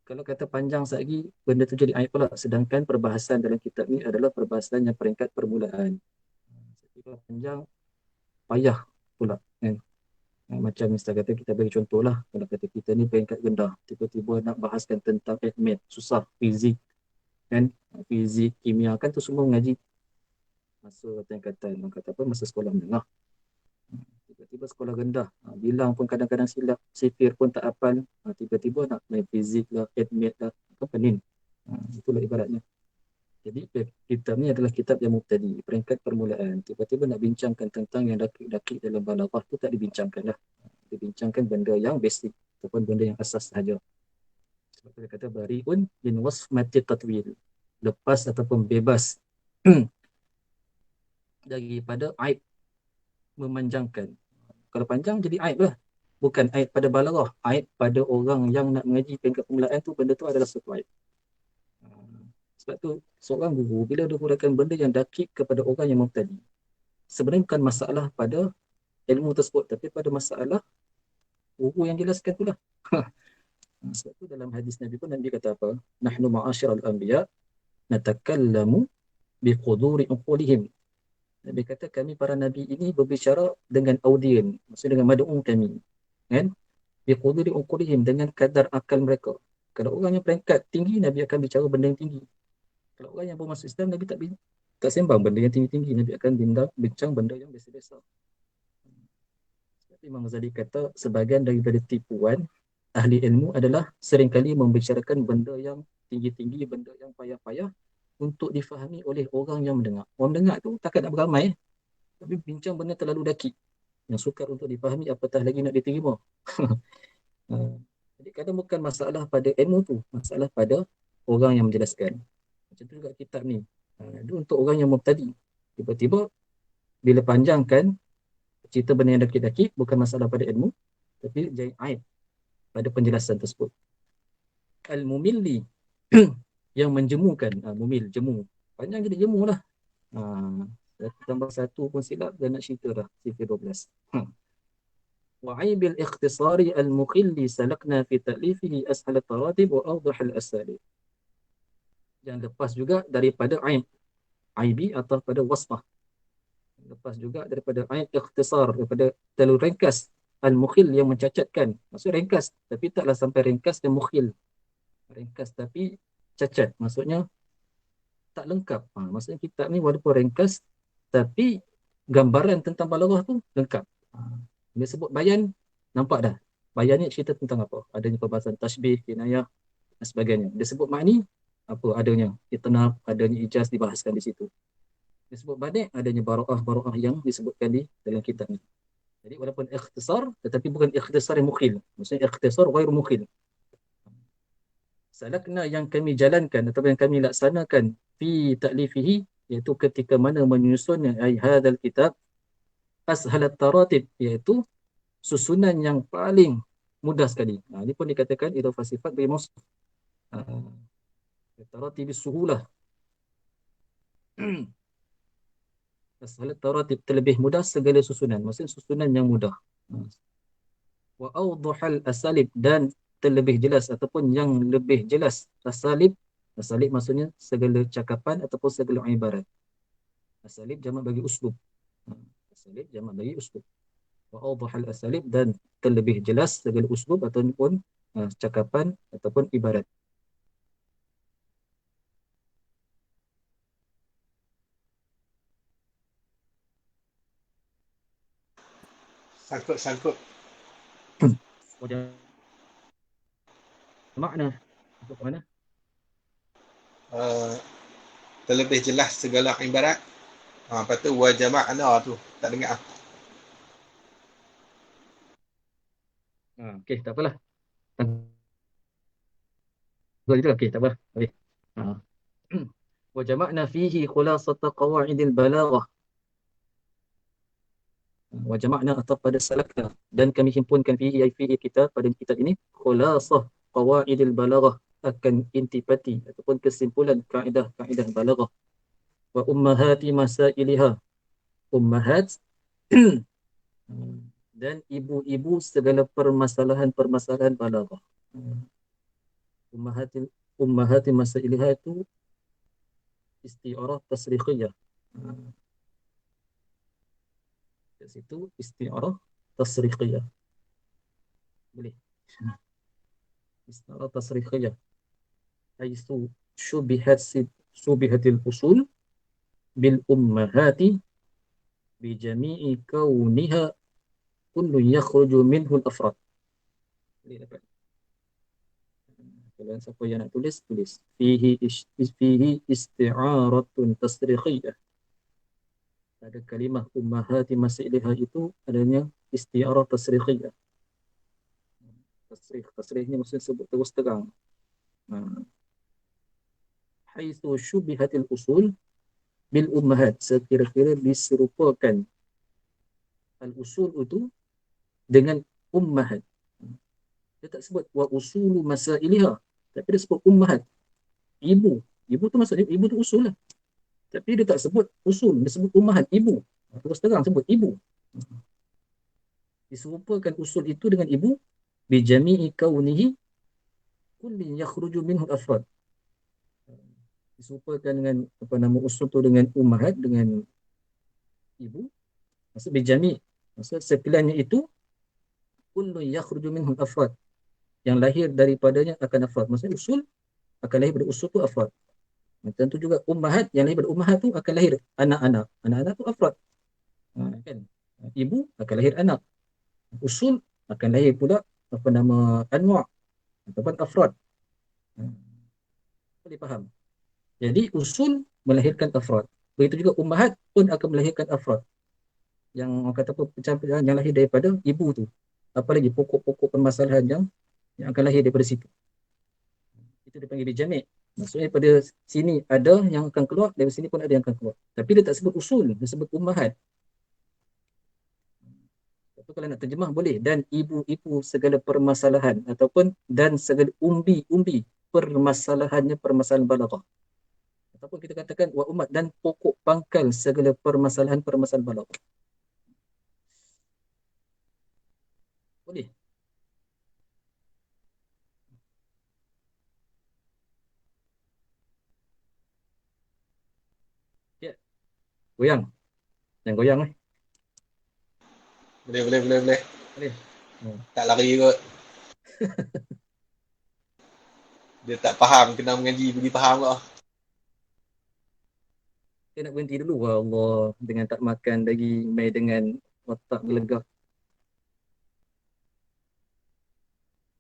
kalau kata panjang sekali benda tu jadi aib pula, sedangkan perbahasan dalam kitab ni adalah perbahasan yang peringkat permulaan. Kalau panjang payah pula kan. Macam misalnya kata kita bagi contoh lah, kalau kata kita ni peringkat rendah, tiba-tiba nak bahaskan tentang admit, susah, fizik kan, fizik, kimia kan tu semua mengaji masa tingkatan, kata apa, masa sekolah menengah. Tiba-tiba sekolah rendah, bilang pun kadang-kadang silap, sifir pun tak hafal, tiba-tiba nak main fizik lah, admit lah, kan pening. Itulah ibaratnya. Jadi kitab ni adalah kitab yang mubtadi, peringkat permulaan. Tiba-tiba nak bincangkan tentang yang dakik-dakik dalam balaghah tu tak dibincangkan lah. Dibincangkan benda yang basic ataupun benda yang asas sahaja. Sebab dia kata bari'un min wasmati tatwil, lepas ataupun bebas daripada aib memanjangkan. Kalau panjang jadi aib lah. Bukan aib pada balaghah, aib pada orang yang nak mengaji peringkat permulaan tu, benda tu adalah satu aib. Sebab tu seorang guru bila dia gunakan benda yang dakik kepada orang yang mubtadi, sebenarnya bukan masalah pada ilmu tersebut, tapi pada masalah guru yang jelaskan tu lah. Sebab tu dalam hadis Nabi pun Nabi kata apa? Nahnu ma'asyiral anbiya natakallamu biquduri uqulihim. Nabi kata kami para nabi ini berbicara dengan audien, maksudnya dengan mad'u kami. Kan? Biquduri uqulihim, dengan kadar akal mereka. Kalau orang yang peringkat tinggi, Nabi akan bicara benda yang tinggi. Kalau orang yang bermasuk Islam, Nabi tak sembang benda yang tinggi-tinggi. Nabi akan bincang benda yang biasa-biasa. Imam Ghazali kata sebahagian daripada tipuan ahli ilmu adalah seringkali membicarakan benda yang tinggi-tinggi, benda yang payah-payah untuk difahami oleh orang yang mendengar. Orang mendengar tu takkan nak beramai, tapi bincang benda terlalu dakik yang sukar untuk difahami, apatah lagi nak diterima. Jadi kadang bukan masalah pada ilmu tu, masalah pada orang yang menjelaskan. Macam tu juga kitab ni. Itu untuk orang yang mubtadi. Tiba-tiba bila panjangkan cerita benda yang dakik-dakik, bukan masalah pada ilmu, tapi jadi aib pada penjelasan tersebut. Al-mumilli, yang menjemukan. Mumil, jemu. Panjang jadi jemu lah. Tambah 1 pun silap, dah nak cerita dah sifir 12. وعيب الاختصار المخل سلكنا في تأليفه أسهل التراتب وأوضح الأساليب. Dan lepas juga daripada aib, aibi atau pada wasfah. Lepas juga daripada aib ikhtisar, daripada terlalu ringkas, al-mukhil yang mencacatkan. Maksud ringkas, tapi taklah sampai ringkas dan mukhil. Ringkas tapi cacat, maksudnya tak lengkap. Maksudnya kitab ni walaupun ringkas, tapi gambaran tentang balaghah tu lengkap. Dia sebut bayan, nampak dah. Bayan ni cerita tentang apa? Adanya perbahasan tashbih, kinayah dan sebagainya. Dia sebut makni, apa adanya. Itnab, adanya ijaz dibahaskan di situ. Dia sebut badi', adanya bara'ah yang disebutkan di dalam kitab ni. Jadi walaupun ikhtisar, tetapi bukan ikhtisar yang mukhil. Maksudnya ikhtisar ghairu mukhil. Salakna yang kami jalankan atau yang kami laksanakan fi ta'lifihi, iaitu ketika mana menyusunnya ai hadzal kitab ashalat taratib, iaitu susunan yang paling mudah sekali. Ini pun dikatakan idhafah sifat bagi mausuf. Taratib suhulah. Ashalat taratib, terlebih mudah segala susunan. Maksudnya susunan yang mudah. Wa awdhal asalib, dan terlebih jelas ataupun yang lebih jelas asalib. Asalib maksudnya segala cakapan ataupun segala ibarat. Asalib jamak bagi uslub. Asalib jamak bagi uslub. Wa awdhal asalib, dan terlebih jelas segala uslub ataupun cakapan ataupun ibarat. Sangkut. Makna untuk mana? Terlebih jelas segala ibarat. Lepas tu wa jama'na tu tak dengar. Okey, tak apalah. Okey, tak apa. Okey. Wa jama'na fihi khulasata qawaidil balaghah. Wa jama'na atau pada salakna, dan kami himpunkan fihi kitab, pada kitab ini khulasah qawaidil balaghah, akan intipati ataupun kesimpulan kaedah balaghah. Wa ummahati masailiha, ummahat dan ibu-ibu segala permasalahan balaghah. Ummahati masailiha itu isti'arah tasrikhiyah. Kat situ isti'arah tasrikhiyah. Boleh. Isti'arah tasrikhiyah. Aisu syubihatil usul bil ummahati bi jami'i kauniha kullu yakhruju minhu al-afrad. Boleh dapat. Kalau siapa yang nak tulis. Fihi isti'aratun tasrikhiyah. Ada kalimah ummahati masailiha itu adanya isti'arah tasrikhiyah. Tasrih ni maksudnya sebut terus terang. Haitsu syubihatil usul bil ummahat, sekira-kira diserupakan al-usul itu dengan ummahat. Dia tak sebut wa usulu masailiha, tapi dia sebut ummahat. Ibu tu maksudnya ibu tu usul lah. Tapi dia tak sebut usul, dia sebut ummahat, ibu. Terus terang sebut ibu. Diserupakan usul itu dengan ibu bi jami'i kaunihi kulli yakhruju minhu al-afrad. Diserupakan dengan usul tu dengan ummahat, dengan ibu. Maksud bi jami', maksud sekaliannya itu kullu yakhruju minhu al-afrad, yang lahir daripadanya akan afrad. Maksudnya usul akan lahir dari usul tu afrad. Tentu juga ummahat, yang lahir dari ummahat tu akan lahir anak-anak. Anak-anak tu afrad. Kan? Ibu akan lahir anak. Usul akan lahir pula anwa' ataupun afrad. Boleh faham? Jadi usul melahirkan afrad. Begitu juga ummahat pun akan melahirkan afrad. Yang orang kata apa, yang lahir daripada ibu tu. Apalagi pokok-pokok permasalahan yang akan lahir daripada situ. Itu dipanggil bijami'. Maksudnya pada sini ada yang akan keluar, dari sini pun ada yang akan keluar. Tapi dia tak sebut usul, dia sebut ummahat. Tapi kalau nak terjemah boleh. Dan ibu-ibu segala permasalahan, ataupun dan segala umbi permasalahan balaghah. ataupun kita katakan wa umat dan pokok pangkal segala permasalahan-permasalahan balak. Boleh? Ya. Goyang. Jangan goyang eh. Boleh. Boleh. Hmm. Tak lari kot. Dia tak faham, kena mengaji bagi faham kot. Saya nak berhenti dulu. Wah Allah, dengan tak makan lagi, main dengan otak gelegah.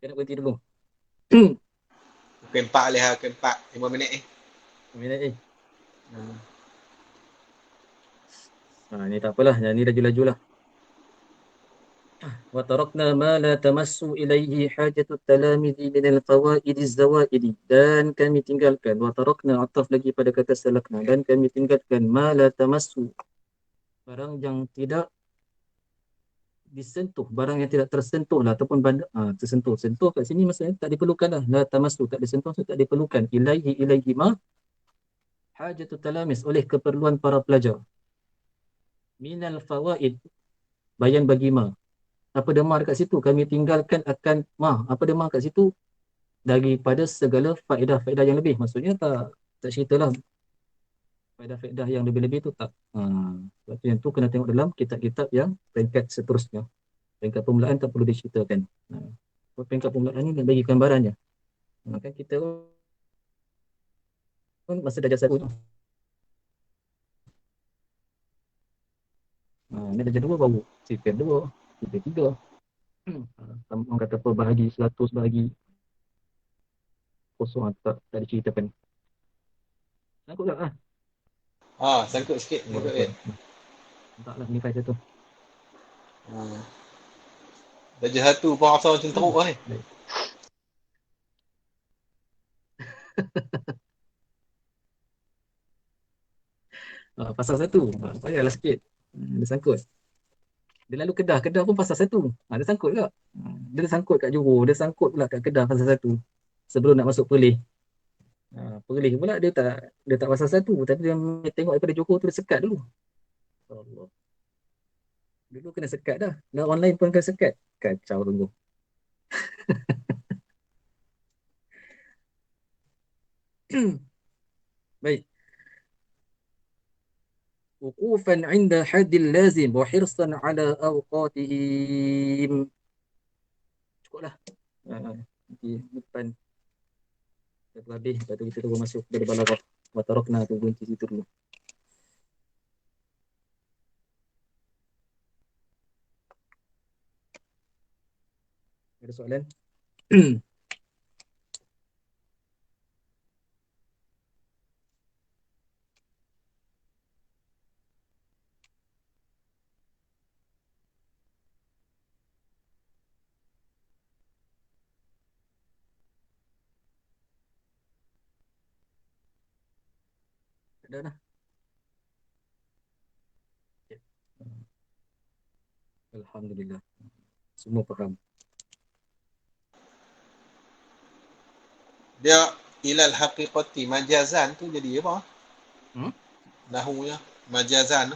Saya nak berhenti dulu. Kempak boleh lah, kempak 5 minit ni. Minit eh. Ni tak apalah, yang ni laju-laju lah. وَتَرَكْنَا مَا لَا تَمَسُّ إِلَيْهِ حَاجَةُ التَّلَامِذِ مِنَ الْفَوَائِدِ الزَّوَائِدِ. Dan kami tinggalkan, وَتَرَكْنَا ataf lagi pada kata salakna, dan kami tinggalkan مَا لَا تَمَسُّ, barang yang tidak disentuh, barang yang tidak tersentuh lah, ataupun tersentuh. Sentuh kat sini maksudnya tak diperlukan lah. La tamassu, tak disentuh, so tak diperlukan. Ilaihi ma hajatut talamis, oleh keperluan para pelajar. Minal fawaid, bayan bagi ma. Apa demar kat situ? Kami tinggalkan akan ma. Apa demar kat situ? Daripada segala faedah-faedah yang lebih. Maksudnya tak ceritalah faedah-faedah yang lebih-lebih tu tak. Sebab tu yang tu kena tengok dalam kitab-kitab yang peringkat seterusnya. Peringkat permulaan tak perlu diceritakan. Peringkat permulaan ni nak bagi gambarannya. Kan kita pun masa darjah 1 tu. Ni darjah 2 baru. Sifir 2, sifir 3. Orang kata apa, bahagi 100, bahagi kosong, tak diceritakan. Sangkut tak lah? Sangkut sikit. Taklah nilai satu. Darjah 1 pun rasa macam teruk lah ni. Pasal 1. Payahlah sikit. Dia sangkut. Dia lalu Kedah pun pasal 1. Dia sangkut tak? Dia sangkut kat Johor, dia sangkut pula kat Kedah pasal 1. Sebelum nak masuk Perlis. Perlis pula dia tak pasal 1, tapi dia tengok daripada Johor tu dia sekat dulu. Allah. Dulu kena sekat dah. Dah online pun kena sekat. Kacau tunggu. Baik. Wuqufan 'inda haddil lazim wa hirsan 'ala awqatihim. Cukuplah. Nanti depan kita habis, lepas tu kita terus masuk kepada balaghah. Wa tarakna tu berhenti situ dulu. Ada soalan? Ada dah. Okay. Alhamdulillah. Semua faham. Dia ilal haqiqati majazan tu jadi apa? Nahunya majazan.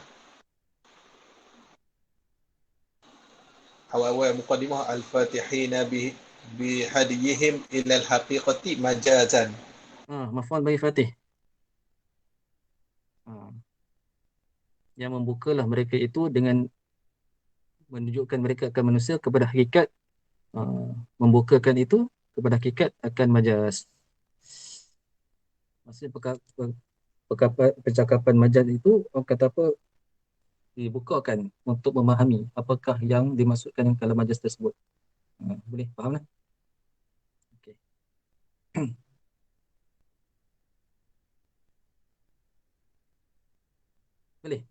Awal-awal muqaddimah al-fatihina bi hadiyihim ilal haqiqati majazan. Maf'ul bagi Fatih. Yang membukalah mereka itu dengan menunjukkan mereka akan manusia kepada hakikat. Membukakan itu kepada hakikat akan majaz. Maksudnya percakapan majaz itu orang kata apa, dibukakan untuk memahami apakah yang dimaksudkan dengan kalam majaz tersebut. Boleh faham lah? Okay. Boleh?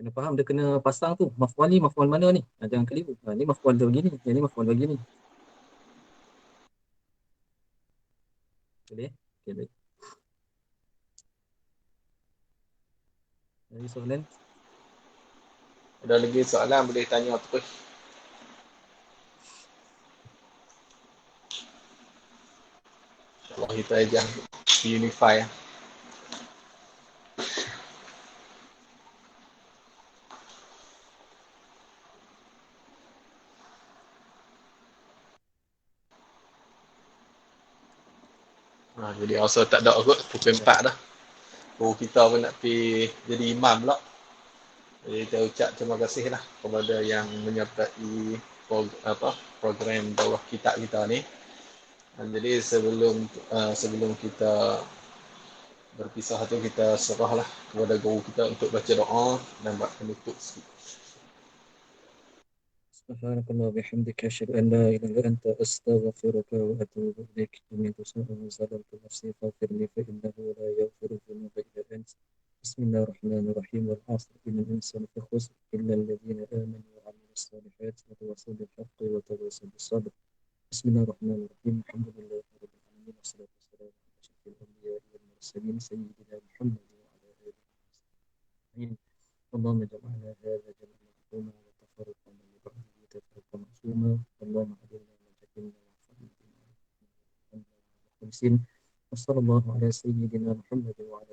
Kena faham, dia kena pasang tu. Maf'ul ni, maf'ul mana ni? Jangan keliru. Ni maf'ul tu begini, yang ni maf'ul begini. Boleh? Okay, baik. Lagi soalan? Ada lagi soalan boleh tanya terus. InsyaAllah kita aja unify. Jadi rasa tak ada kot pukul 4 dah. Oh, kita pun nak pergi jadi imam pula. Jadi kita ucap terima kasih lah kepada yang menyertai program dakwah kitab kita ni. Jadi sebelum kita berpisah tu, kita serahlah kepada guru kita untuk baca doa dan buat penutup sikit. سبحانك اللهم وبحمدك أشهد أن لا إله إلا أنت أستغفرك وأتوب إليك إني ظلمت نفسي فاغفر لي فإنه لا يغفر الذنوب إلا أنت بسم الله الرحمن الرحيم والعصر إن الإنسان في خسر إلا الذين آمنوا وعملوا الصالحات وتواصوا بالحق وتواصوا بالصبر بسم الله الرحمن الرحيم الحمد لله رب العالمين والصلاة والسلام على أشرف الأنبياء والمرسلين سيدنا محمد وعلى آله أجمعين اللهم اجعلنا هذا جميعا مرحوما وتفرقا من بعده تفرقا معصوما اللهم علمنا ما جهلنا وانفعنا بما علمنا وصلى الله على سيدنا محمد وعلى